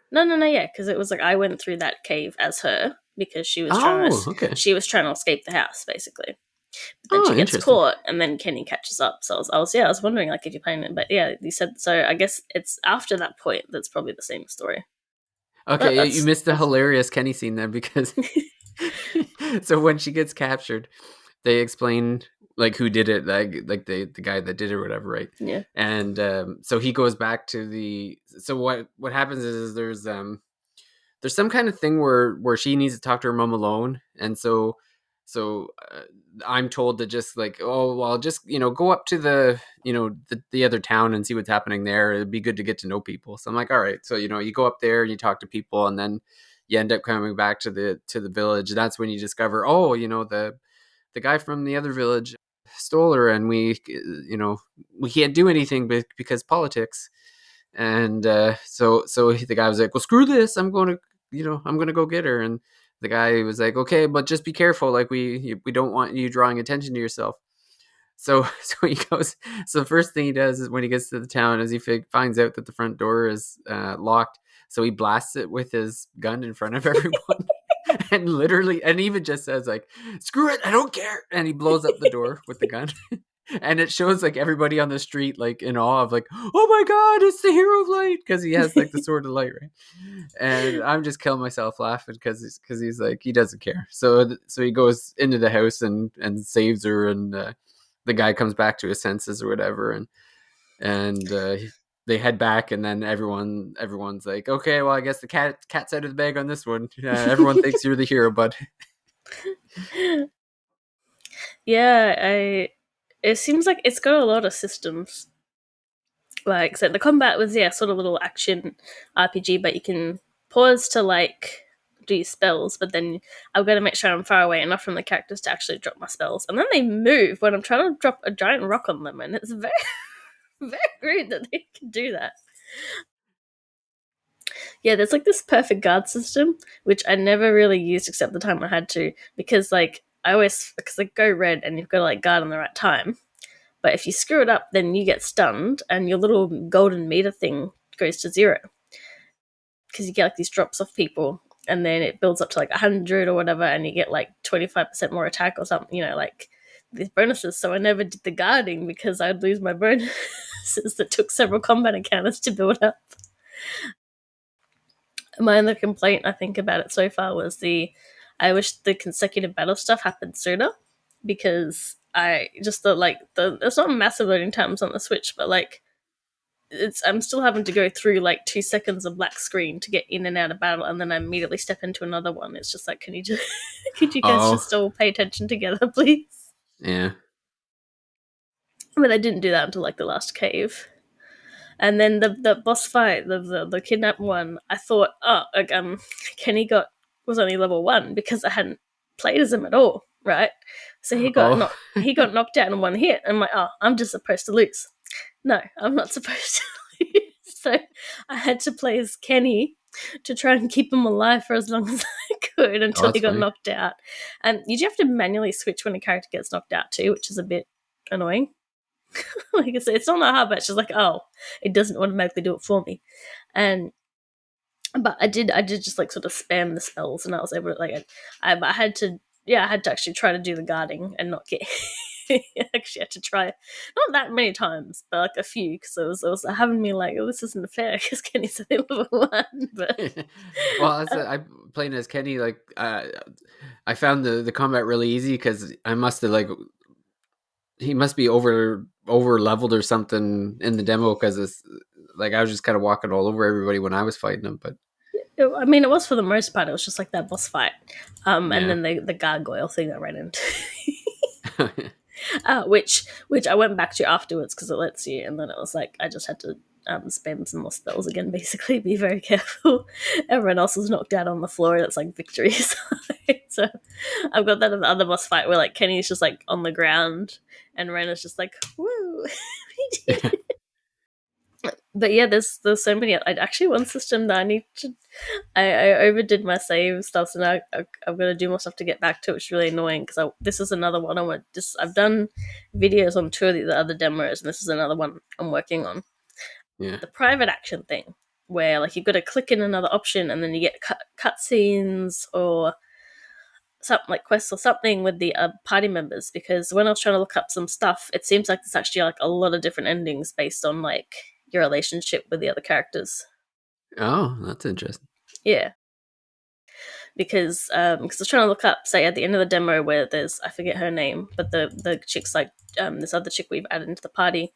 no, yeah, because it was like I went through that cave as her because Oh, okay. she was trying to escape the house basically. But then Oh, she gets interesting. caught, and then Kenny catches up. So I was wondering like if you're playing it, but yeah, you said so. I guess it's after that point that's probably the same story. But Okay, you missed the that's hilarious Kenny scene then because so when she gets captured, they explain like who did it, like the guy that did it or whatever, right? yeah. And so he goes back to the. So what happens is there's some kind of thing where she needs to talk to her mom alone, and so I'm told to just like, oh well, just go up to the other town and see what's happening there. It'd be good to get to know people. So I'm like, all right. So you go up there and you talk to people, and then you end up coming back to the village. That's when you discover, oh, the guy from the other village stole her, and we can't do anything because politics. And so the guy was like, well, screw this, I'm gonna go get her. And the guy was like, okay, but just be careful, like we don't want you drawing attention to yourself. So so he goes. So the first thing he does is when he gets to the town is he finds out that the front door is locked. So he blasts it with his gun in front of everyone. And literally, and even just says like, screw it, I don't care. And he blows up the door with the gun. And it shows like everybody on the street like in awe of like, oh my god, it's the hero of light, because he has like the sword of light, right? And I'm just killing myself laughing because he's like, he doesn't care. So he goes into the house and saves her, and the guy comes back to his senses or whatever, and they head back, and then everyone's like, okay, well, I guess the cat's out of the bag on this one. Everyone thinks you're the hero, bud. Yeah, I. It seems like it's got a lot of systems. Like, so the combat was sort of a little action RPG, but you can pause to like do spells, but then I've got to make sure I'm far away enough from the characters to actually drop my spells, and then they move when I'm trying to drop a giant rock on them, and it's very very rude that they can do that. Yeah, there's like this perfect guard system, which I never really used except the time I had to, because like I always because like go red and you've got to like guard on the right time. But if you screw it up, then you get stunned and your little golden meter thing goes to zero because you get like these drops off people, and then it builds up to like 100 or whatever, and you get like 25% more attack or something. Like these bonuses. So I never did the guarding because I'd lose my bonuses that took several combat encounters to build up. My only complaint I think about it so far was I wish the consecutive battle stuff happened sooner, because I just thought like it's not massive loading times on the Switch, but like I'm still having to go through like 2 seconds of black screen to get in and out of battle, and then I immediately step into another one. It's just like, can you just could you guys Oh, just all pay attention together, please? yeah. But I didn't do that until like the last cave. And then the boss fight, the kidnap one, I thought, oh, like Kenny was only level 1 because I hadn't played as him at all, right? So Oh, he got knocked out in one hit. I'm like, oh, I'm just supposed to lose. No, I'm not supposed to lose. So I had to play as Kenny to try and keep him alive for as long as I could oh, until he that's got funny. knocked out. And you do have to manually switch when a character gets knocked out too, which is a bit annoying. Like I said, it's not that hard, but it's just like, oh, it doesn't automatically do it for me. And but I did just like sort of spam the spells, and I was able to like I had to actually try to do the guarding and not get actually had to try not that many times, but like a few, because it was having me like, oh, this isn't fair because Kenny's only level 1. But Well, I'm playing as Kenny. Like, I found the combat really easy because I must have like he must be over leveled or something in the demo because it's like I was just kind of walking all over everybody when I was fighting him. But I mean, it was for the most part. It was just like that boss fight, and yeah, then the gargoyle thing I ran into. Which I went back to afterwards because it lets you, and then it was like I just had to spam some more spells again. Basically, be very careful. Everyone else was knocked out on the floor, and it's like victory. So I've got that in the other boss fight where like Kenny's just like on the ground, and Rena's just like, "Woo!" But yeah, there's so many. I actually one system that I need to. I overdid my save stuff, so now I've got to do more stuff to get back to it, which is really annoying because this is another one I want. I've done videos on two of the other demos, and this is another one I'm working on. yeah. The private action thing, where like you've got to click in another option, and then you get cutscenes or something like quests or something with the party members. Because when I was trying to look up some stuff, it seems like there's actually like a lot of different endings based on like your relationship with the other characters. Oh, that's interesting. Yeah. Because I was trying to look up, say, at the end of the demo where there's, I forget her name, but the chick's like, this other chick we've added into the party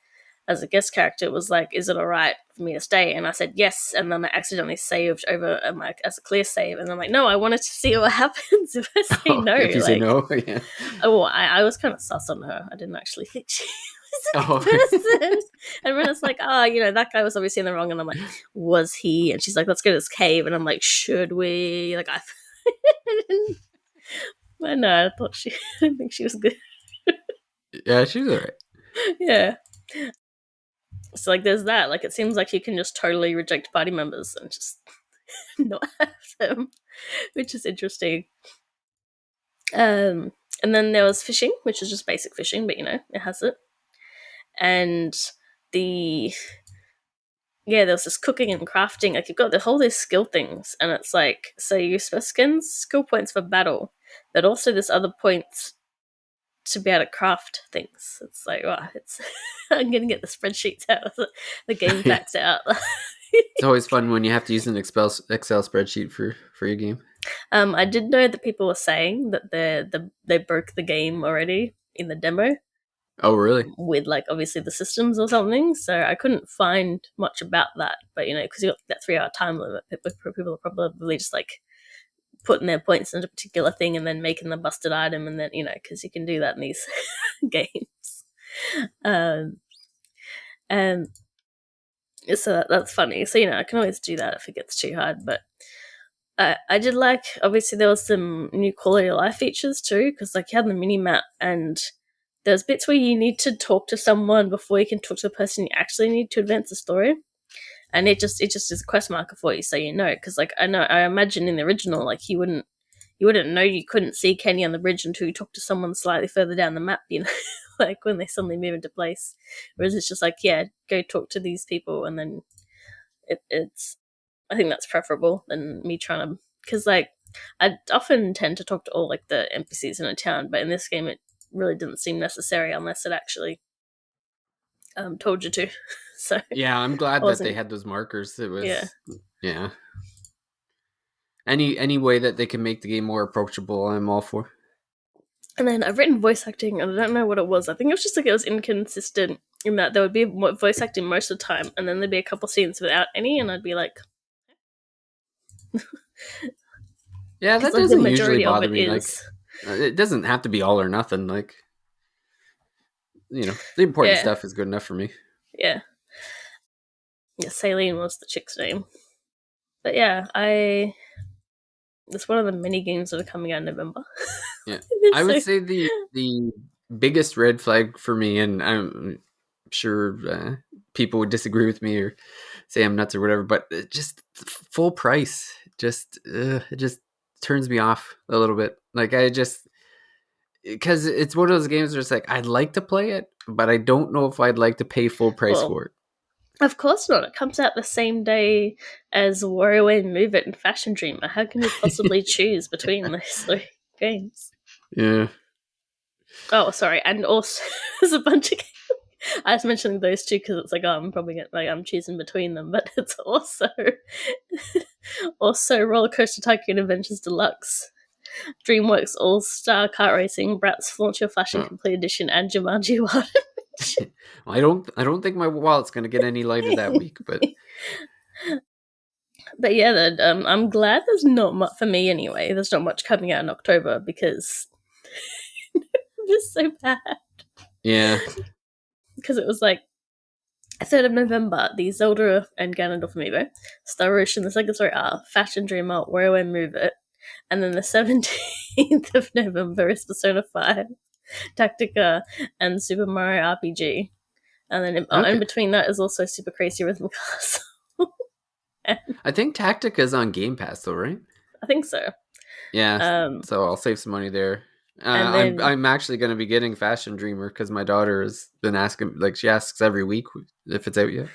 as a guest character was like, is it alright for me to stay? And I said yes, and then I accidentally saved over as a clear save, and I'm like, no, I wanted to see what happens if I say no. If you say like, no, yeah. Oh, I was kind of sus on her. I didn't actually think she was a good person. And then it's like, that guy was obviously in the wrong. And I'm like, was he? And she's like, let's go to this cave. And I'm like, should we? Like, but no, I didn't think she was good. Yeah, she's alright. Yeah. So, like, there's that. Like, it seems like you can just totally reject party members and just not have them, which is interesting. And then there was fishing, which is just basic fishing, but it has it. And there was this cooking and crafting. Like you've got the whole these skill things, and it's like so you spend skill points for battle, but also there's other points to be able to craft things. It's like, wow, I'm gonna get the spreadsheets out, the game facts out. It's always fun when you have to use an Excel spreadsheet for your game. I did know that people were saying that they broke the game already in the demo. Oh, really? With like obviously the systems or something, so I couldn't find much about that. But because you got that 3-hour time limit, people are probably just like putting their points into a particular thing and then making the busted item, and then because you can do that in these games. And so that's funny. So I can always do that if it gets too hard, but. I did like, obviously there was some new quality of life features too, because like you had the mini map and there's bits where you need to talk to someone before you can talk to the person you actually need to advance the story, and it just is a quest marker for you, so because like I imagine in the original like you wouldn't know you couldn't see Kenny on the bridge until you talk to someone slightly further down the map, like when they suddenly move into place. Whereas it's just like, yeah, go talk to these people, and then it's I think that's preferable than me trying to, because like I often tend to talk to all like the NPCs in a town, but in this game it really didn't seem necessary unless it actually told you to. So yeah, I'm glad that they had those markers. It was yeah. Any way that they can make the game more approachable, I'm all for. And then I've written voice acting, and I don't know what it was. I think it was just like it was inconsistent in that there would be voice acting most of the time, and then there'd be a couple scenes without any, and I'd be like, yeah, that like, doesn't usually bother me. Is. Like, it doesn't have to be all or nothing. Like, the important stuff is good enough for me. Yeah. Yeah, Saline was the chick's name. But yeah, it's one of the mini games that are coming out in November. Yeah, I would say the biggest red flag for me, and I'm sure people would disagree with me or say I'm nuts or whatever, but just full price, it just turns me off a little bit. Like because it's one of those games where it's like I'd like to play it, but I don't know if I'd like to pay full price for it. Of course not. It comes out the same day as WarioWare Move It and Fashion Dreamer. How can you possibly choose between those three games? Yeah. Oh, sorry, and also there's a bunch of. I was mentioning those two because it's like, oh, I'm probably I'm choosing between them, but it's also Roller Coaster Tycoon Adventures Deluxe, DreamWorks All Star Kart Racing, Bratz Flaunt Your Fashion Oh. Complete Edition, and Jumanji Wild. Well, I don't think my wallet's gonna get any lighter that week, but But yeah, I'm glad there's not much for me anyway. There's not much coming out in October because it's so bad. yeah. Because it was like 3rd of November, the Zelda and Ganondorf amiibo, Star Ocean, the Second Story R, Fashion Dreamer, Whereaway Move It, and then the 17th of November is Persona 5, Tactica, and Super Mario RPG. And then in Okay. between that is also Super Crazy Rhythm Castle. I think Tactica's on Game Pass though, right? I think so. Yeah. Um, So I'll save some money there. and then I'm actually going to be getting Fashion Dreamer because my daughter has been asking, like she asks every week if it's out yet.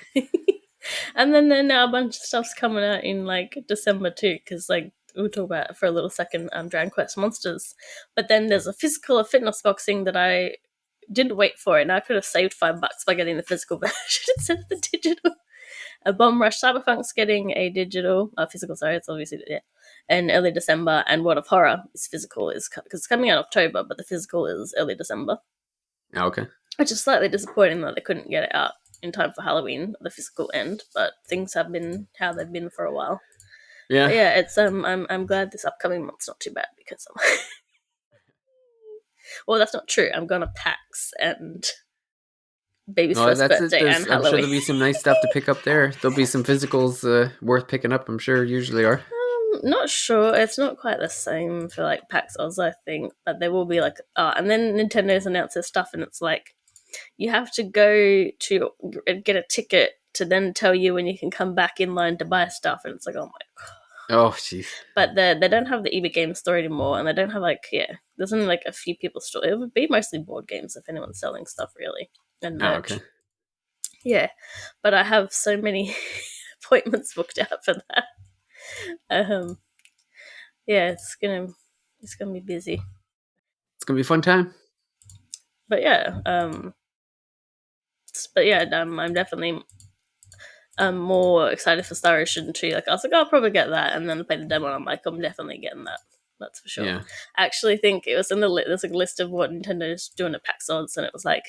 and then now a bunch of stuff's coming out in like December too, because like we'll talk about it for a little second. Dragon Quest Monsters, but then there's a physical of fitness boxing that I didn't wait for it, and I could have saved $5 by getting the physical version instead of the digital. A Bomb Rush Cyberpunk's getting a digital, physical. Sorry, it's obviously in early December, and World of Horror is physical, is because it's coming out October, but the physical is early December, Okay. which is slightly disappointing that they couldn't get it out in time for Halloween, the physical end. But things have been how they've been for a while. Yeah. But yeah, it's I'm glad this upcoming month's not too bad because well, that's not true. I'm going to PAX and baby's No, first that's it. birthday There's, and I'm sure Halloween. there'll be some nice stuff to pick up there. There'll be some physicals worth picking up. I'm sure usually are. Not sure. It's not quite the same for like PAX Oz, I think, but there will be like, and then Nintendo's announced their stuff, and it's like you have to go to get a ticket to then tell you when you can come back in line to buy stuff, and it's like, oh my god. Oh, jeez. But they don't have the EB Game store anymore, and they don't have like there's only like a few people store. It would be mostly board games if anyone's selling stuff really and Oh, merch. okay. Yeah, but I have so many appointments booked out for that. Um, yeah, it's gonna be busy. It's gonna be a fun time. But yeah, I'm definitely more excited for Star Ocean 2. Like I was like, I'll probably get that, and then I played the demo, and I'm like, I'm definitely getting that. That's for sure. Yeah. I actually think it was in the there's a list of what Nintendo's doing at PAX Odds, and it was like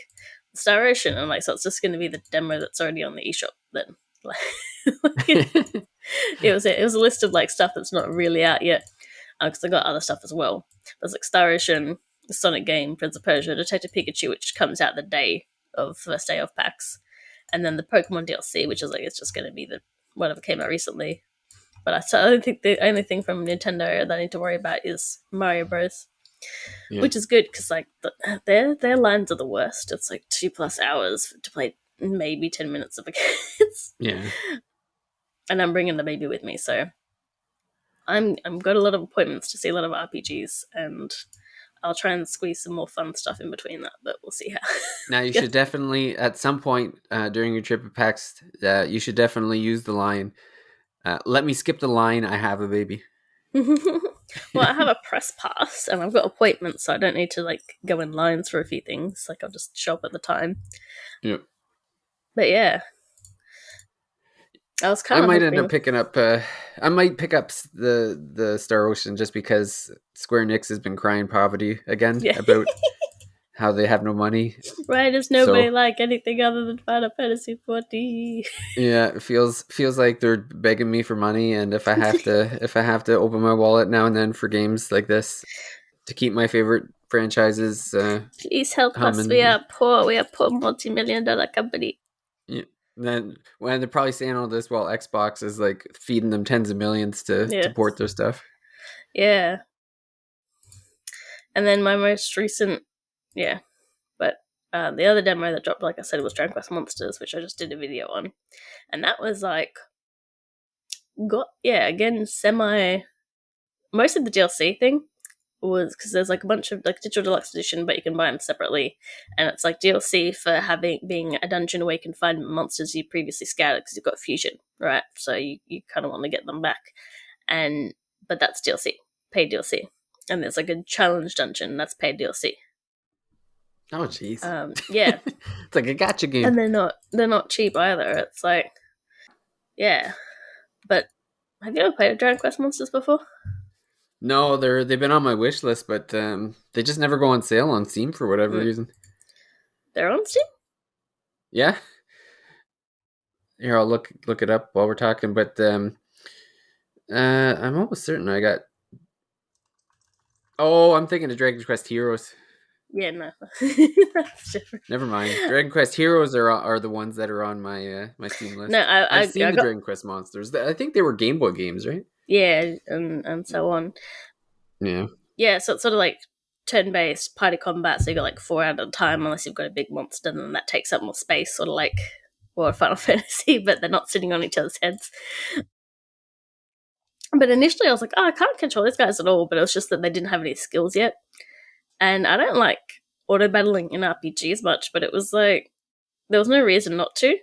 Star Ocean, and I'm like, so it's just going to be the demo that's already on the eShop then. It was a list of like stuff that's not really out yet, because I got other stuff as well. There's like Star Ocean, the Sonic game, Prince of Persia, Detective Pikachu, which comes out the day of first day of PAX, and then the Pokemon DLC, which is like it's just going to be the whatever came out recently. But I don't think the only thing from Nintendo that I need to worry about is Mario Bros, Yeah. which is good because like their lines are the worst. It's like 2+ hours to play maybe 10 minutes of a game. Yeah. And I'm bringing the baby with me, so I'm got a lot of appointments to see a lot of RPGs, and I'll try and squeeze some more fun stuff in between that, but we'll see how. Now you Yeah. should definitely, at some point during your trip to PAX, you should definitely use the line. Let me skip the line. I have a baby. Well, I have a press pass and I've got appointments, so I don't need to like go in lines for a few things. Like I'll just show up at the time. Yep. But yeah, I was I kind of might end up hoping. picking up. I might pick up the Star Ocean just because Square Enix has been crying poverty again Yeah, about how they have no money. right? Does nobody So like anything other than Final Fantasy 14? yeah, it feels like they're begging me for money, and if I have to open my wallet now and then for games like this to keep my favorite franchises Please help us. We humming. are poor. We are poor multi-million-dollar company. Yeah. Then when they're probably saying all this while Xbox is like feeding them tens of millions to Yeah, port their stuff. yeah. And then my most recent, yeah, but the other demo that dropped, like I said, was Dragon Quest Monsters, which I just did a video on, and that was like again semi. Most of the DLC thing was because there's like a bunch of like digital deluxe edition, but you can buy them separately, and it's like DLC for being a dungeon where you can find monsters you previously scouted because you've got fusion, right? So you kind of want to get them back, and but that's DLC, paid DLC, and there's like a challenge dungeon that's paid DLC. Oh, jeez. Yeah, It's like a gotcha game. and they're not cheap either. It's like, yeah, but have you ever played Dragon Quest Monsters before? No, they've been on my wish list, but they just never go on sale on Steam for whatever Mm. reason. They're on Steam. Yeah, here I'll look it up while we're talking. But I'm almost certain I got. Oh, I'm thinking of Dragon Quest Heroes. Yeah, no, that's different. Never mind. Dragon Quest Heroes are the ones that are on my my Steam No, list. I I've I, seen I the got Dragon Quest monsters. I think they were Game Boy games, right? yeah, and so on. Yeah. Yeah, so it's sort of like turn-based party combat. So you got like 4 at a time, unless you've got a big monster, and then that takes up more space, sort of like or Final Fantasy, but they're not sitting on each other's heads. But initially, I was like, oh, I can't control these guys at all. But it was just that they didn't have any skills yet, and I don't like auto battling in RPGs much. But it was like there was no reason not to.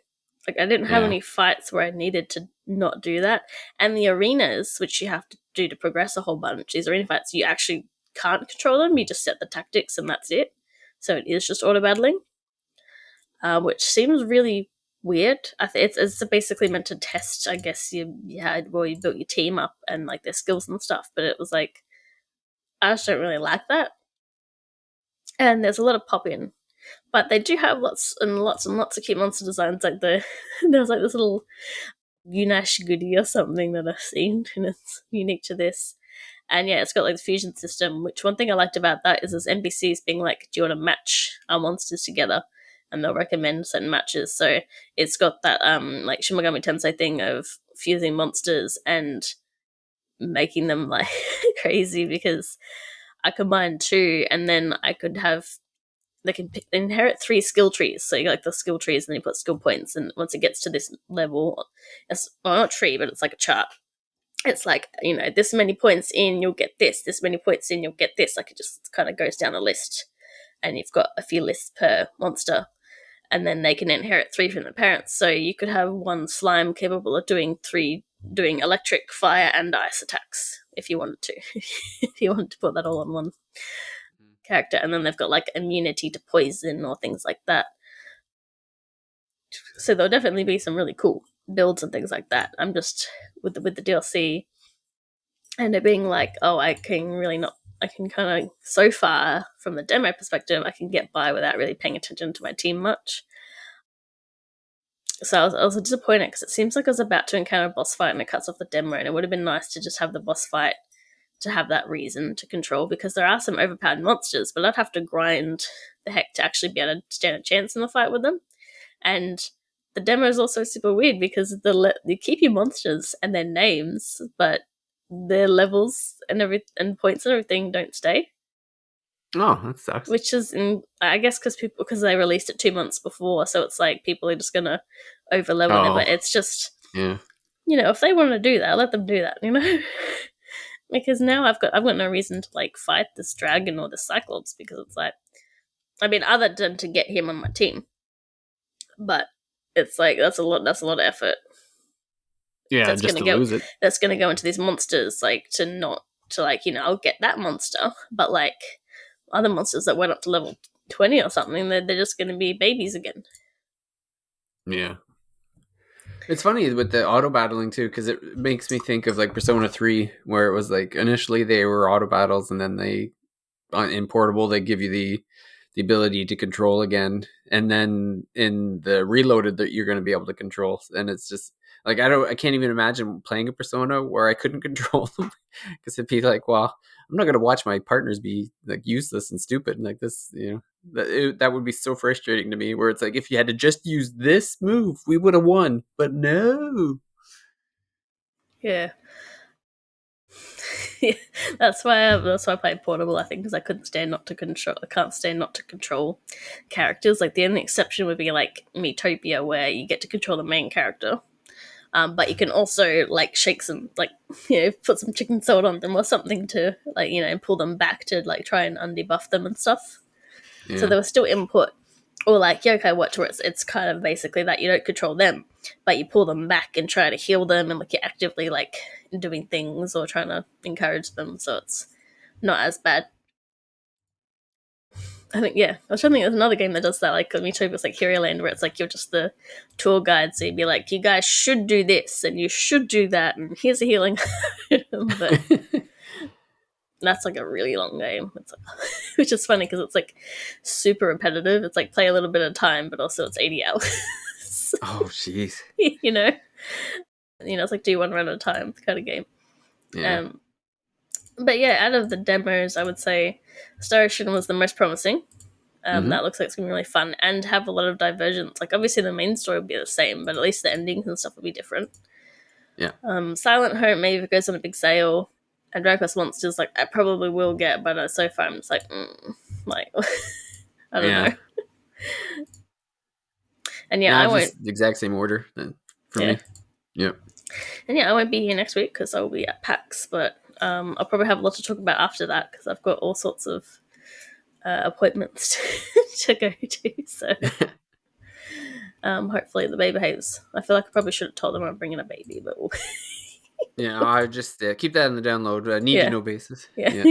Like I didn't have Yeah. any fights where I needed to not do that. And the arenas, which you have to do to progress a whole bunch, these arena fights, you actually can't control them. You just set the tactics and that's it. So it is just auto battling, which seems really weird. It's basically meant to test, I guess, you built your team up and like their skills and stuff. But it was like I just don't really like that. And there's a lot of pop in, but they do have lots and lots and lots of cute monster designs. Like there's like this little Unash goodie or something that I've seen, and it's unique to this. And yeah, it's got like the fusion system, which one thing I liked about that is there's NPCs being like, do you want to match our monsters together? And they'll recommend certain matches. So it's got that like Shin Megami Tensei thing of fusing monsters and making them like crazy because I combined two and then I could have they can inherit 3 skill trees. So you got like the skill trees, and then you put skill points. And once it gets to this level, it's well not tree, but it's like a chart. It's like this many points in, you'll get this. This many points in, you'll get this. Like it just kind of goes down a list, and you've got a few lists per monster, and then they can inherit 3 from the parents. So you could have one slime capable of doing electric, fire, and ice attacks if you wanted to. If you wanted to put that all on one character, and then they've got like immunity to poison or things like that. So there'll definitely be some really cool builds and things like that. I'm just with the DLC and it being like, oh, I can kind of so far from the demo perspective, I can get by without really paying attention to my team much. So I was disappointed because it seems like I was about to encounter a boss fight and it cuts off the demo, and it would have been nice to just have the boss fight to have that reason to control, because there are some overpowered monsters, but I'd have to grind the heck to actually be able to stand a chance in the fight with them. And the demo is also super weird because they keep your monsters and their names, but their levels and points and everything don't stay. Oh, that sucks. Which is, I guess, because they released it 2 months before, so it's like people are just gonna overlevel it. But Oh, it's just, yeah. if they want to do that, let them do that. Because now I've got no reason to like fight this dragon or this cyclops, because it's like, I mean, other than to get him on my team, but it's like that's a lot of effort Yeah, that's just gonna to go lose it. into these monsters, like to not to like I'll get that monster, but like other monsters that went up to level 20 or something, they're just gonna be babies again. Yeah. It's funny with the auto battling too, because it makes me think of like Persona 3, where it was like initially they were auto battles, and then they in portable they give you the ability to control again, and then in the reloaded that you're going to be able to control. And it's just like I can't even imagine playing a Persona where I couldn't control them, because it'd be like, well, I'm not going to watch my partners be like useless and stupid like this, that would be so frustrating to me, where it's like if you had to just use this move we would have won, but no. Yeah. Yeah, that's why I played portable. I think because I couldn't stand not to control. I can't stand not to control characters. Like the only exception would be like Metopia, where you get to control the main character, but you can also like shake some, like put some chicken salt on them or something to like pull them back to like try and undebuff them and stuff. So Yeah. there was still input. Or like Yokai Watch, where it's kind of basically that you don't control them, but you pull them back and try to heal them, and like you're actively like doing things or trying to encourage them, so it's not as bad. I think, yeah, I was trying to think there's another game that does that, like, me too, it's like Hero Land, where it's like you're just the tour guide, so you'd be like, you guys should do this, and you should do that, and here's a healing item, but that's like a really long game. It's like, which is funny because it's like super repetitive. It's like play a little bit at a time, but also it's 80 hours. Oh, jeez. you know, it's like do one run at a time kind of game. Yeah. But yeah, out of the demos, I would say Star Ocean was the most promising. That looks like it's gonna be really fun and have a lot of divergence. Like obviously the main story will be the same, but at least the endings and stuff will be different. Yeah. Silent Hope maybe if it goes on a big sale, and Dragon Quest Monsters like I probably will get, but so far I'm just like, like I don't know. And yeah, I won't. The exact same order then for me. Yep. And yeah, I won't be here next week because I'll be at PAX, but I'll probably have a lot to talk about after that because I've got all sorts of appointments to go to. So hopefully the baby behaves. I feel like I probably should have told them I'm bringing a baby, but we'll yeah, I just keep that in the download. Need to know basis. Yeah.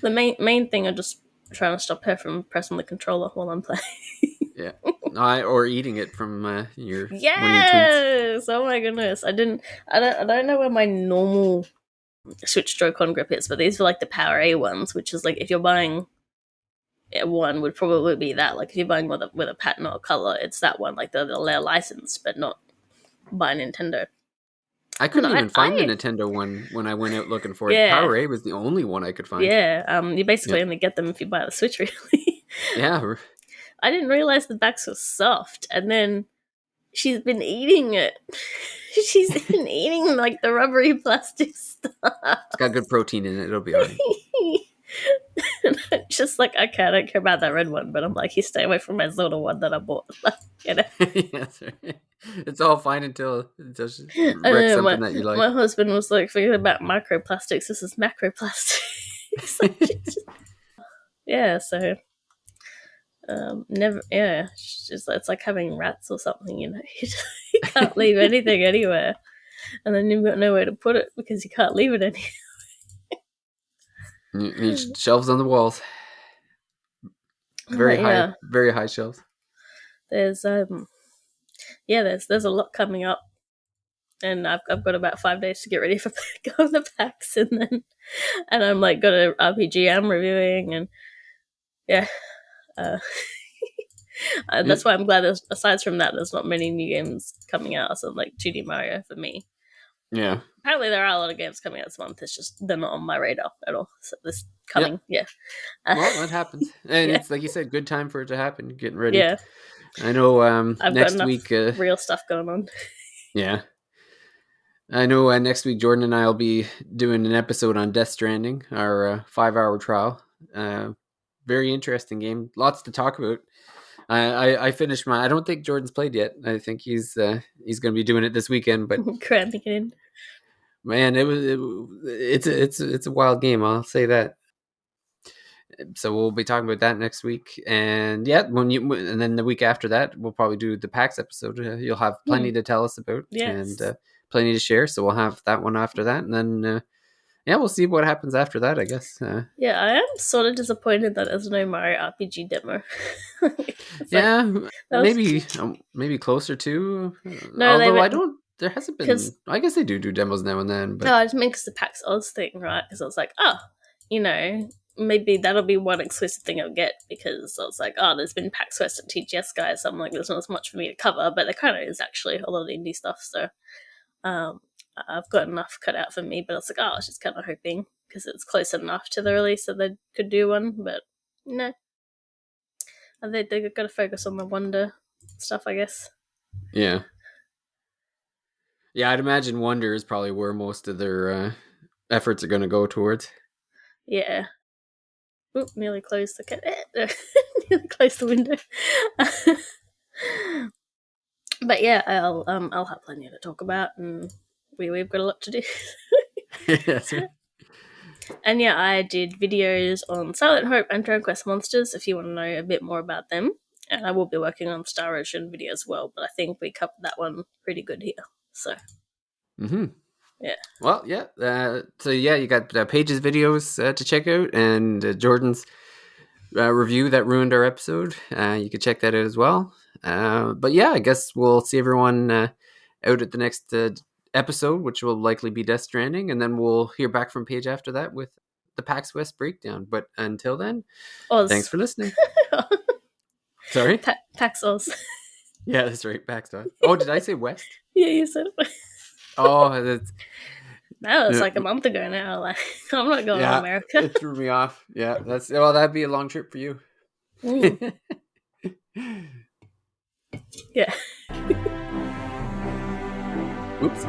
The main thing, I'm just trying to stop her from pressing the controller while I'm playing. Yeah. Or eating it from your yes. One of your tweets. Oh my goodness! I don't know where my normal Switch Joy-Con grip is, but these are like the Power A ones, which is like if you're buying one would probably be that. Like if you're buying with a pattern or a color, it's that one. Like they're licensed, but not by Nintendo. I couldn't even find the Nintendo one when I went out looking for it. Power A was the only one I could find. Yeah, you basically only get them if you buy the Switch, really. Yeah. I didn't realize the backs were soft, and then she's been eating it. She's been eating like the rubbery plastic stuff. It's got good protein in it. It'll be alright. Just like, okay, I don't care about that red one, but I'm like, you stay away from my little one that I bought. Yeah, that's right. It's all fine until she wrecks something that you like. My husband was like, forget about microplastics. This is macroplastics. Yeah, so never. Yeah, it's like having rats or something. You can't leave anything anywhere, and then you've got nowhere to put it because you can't leave it anywhere. You need shelves on the walls. Very high shelves. There's there's a lot coming up, and I've got about 5 days to get ready for going to PAX, and I'm like got an RPG I'm reviewing, and that's why I'm glad. Aside from that, there's not many new games coming out. So like 2D Mario for me. Yeah. Apparently there are a lot of games coming out this month. It's just they're not on my radar at all. So this coming, well, that happens, and it's like you said, good time for it to happen. Getting ready. Yeah. I know. I've next got week, real stuff going on. Yeah. I know. Next week, Jordan and I will be doing an episode on Death Stranding, our 5-hour trial. Very interesting game. Lots to talk about. I finished my. I don't think Jordan's played yet. I think he's going to be doing it this weekend. But cramping it in. Man, it's a wild game. I'll say that. So we'll be talking about that next week, and and then the week after that, we'll probably do the PAX episode. You'll have plenty to tell us about, and plenty to share. So we'll have that one after that, and then we'll see what happens after that, I guess. I am sort of disappointed that there's no Mario RPG demo. Maybe closer to. No, although I don't. There hasn't been. I guess they do demos now and then. But no, I just mean because the PAX Oz thing, right? Because I was like, maybe that'll be one exclusive thing I'll get, because I was like, there's been PAX West and TGS guys, so I'm like, there's not as much for me to cover, but there kind of is actually a lot of the indie stuff, so I've got enough cut out for me, but I was like, I was just kind of hoping, because it's close enough to the release that they could do one, but no. They've got to focus on the Wonder stuff, I guess. Yeah. Yeah, I'd imagine Wonder is probably where most of their efforts are going to go towards. Yeah. Oop, nearly closed nearly closed the window. But yeah, I'll have plenty to talk about, and we've got a lot to do. That's right. And yeah, I did videos on Silent Hope and Dragon Quest Monsters if you want to know a bit more about them. And I will be working on Star Ocean video as well, but I think we covered that one pretty good here. So. Yeah. Well, yeah. So yeah, you got Paige's videos to check out, and Jordan's review that ruined our episode. You can check that out as well. But yeah, I guess we'll see everyone out at the next episode, which will likely be Death Stranding, and then we'll hear back from Paige after that with the PAX West breakdown. But until then, thanks Oz. for listening. Sorry? PAX Oz. Yeah, that's right. PAX West. Oh, did I say West? Yeah, you said it. Oh, that's... That was like a month ago now. Like, I'm not going to America. It threw me off. Yeah, that'd be a long trip for you. Yeah. Oops.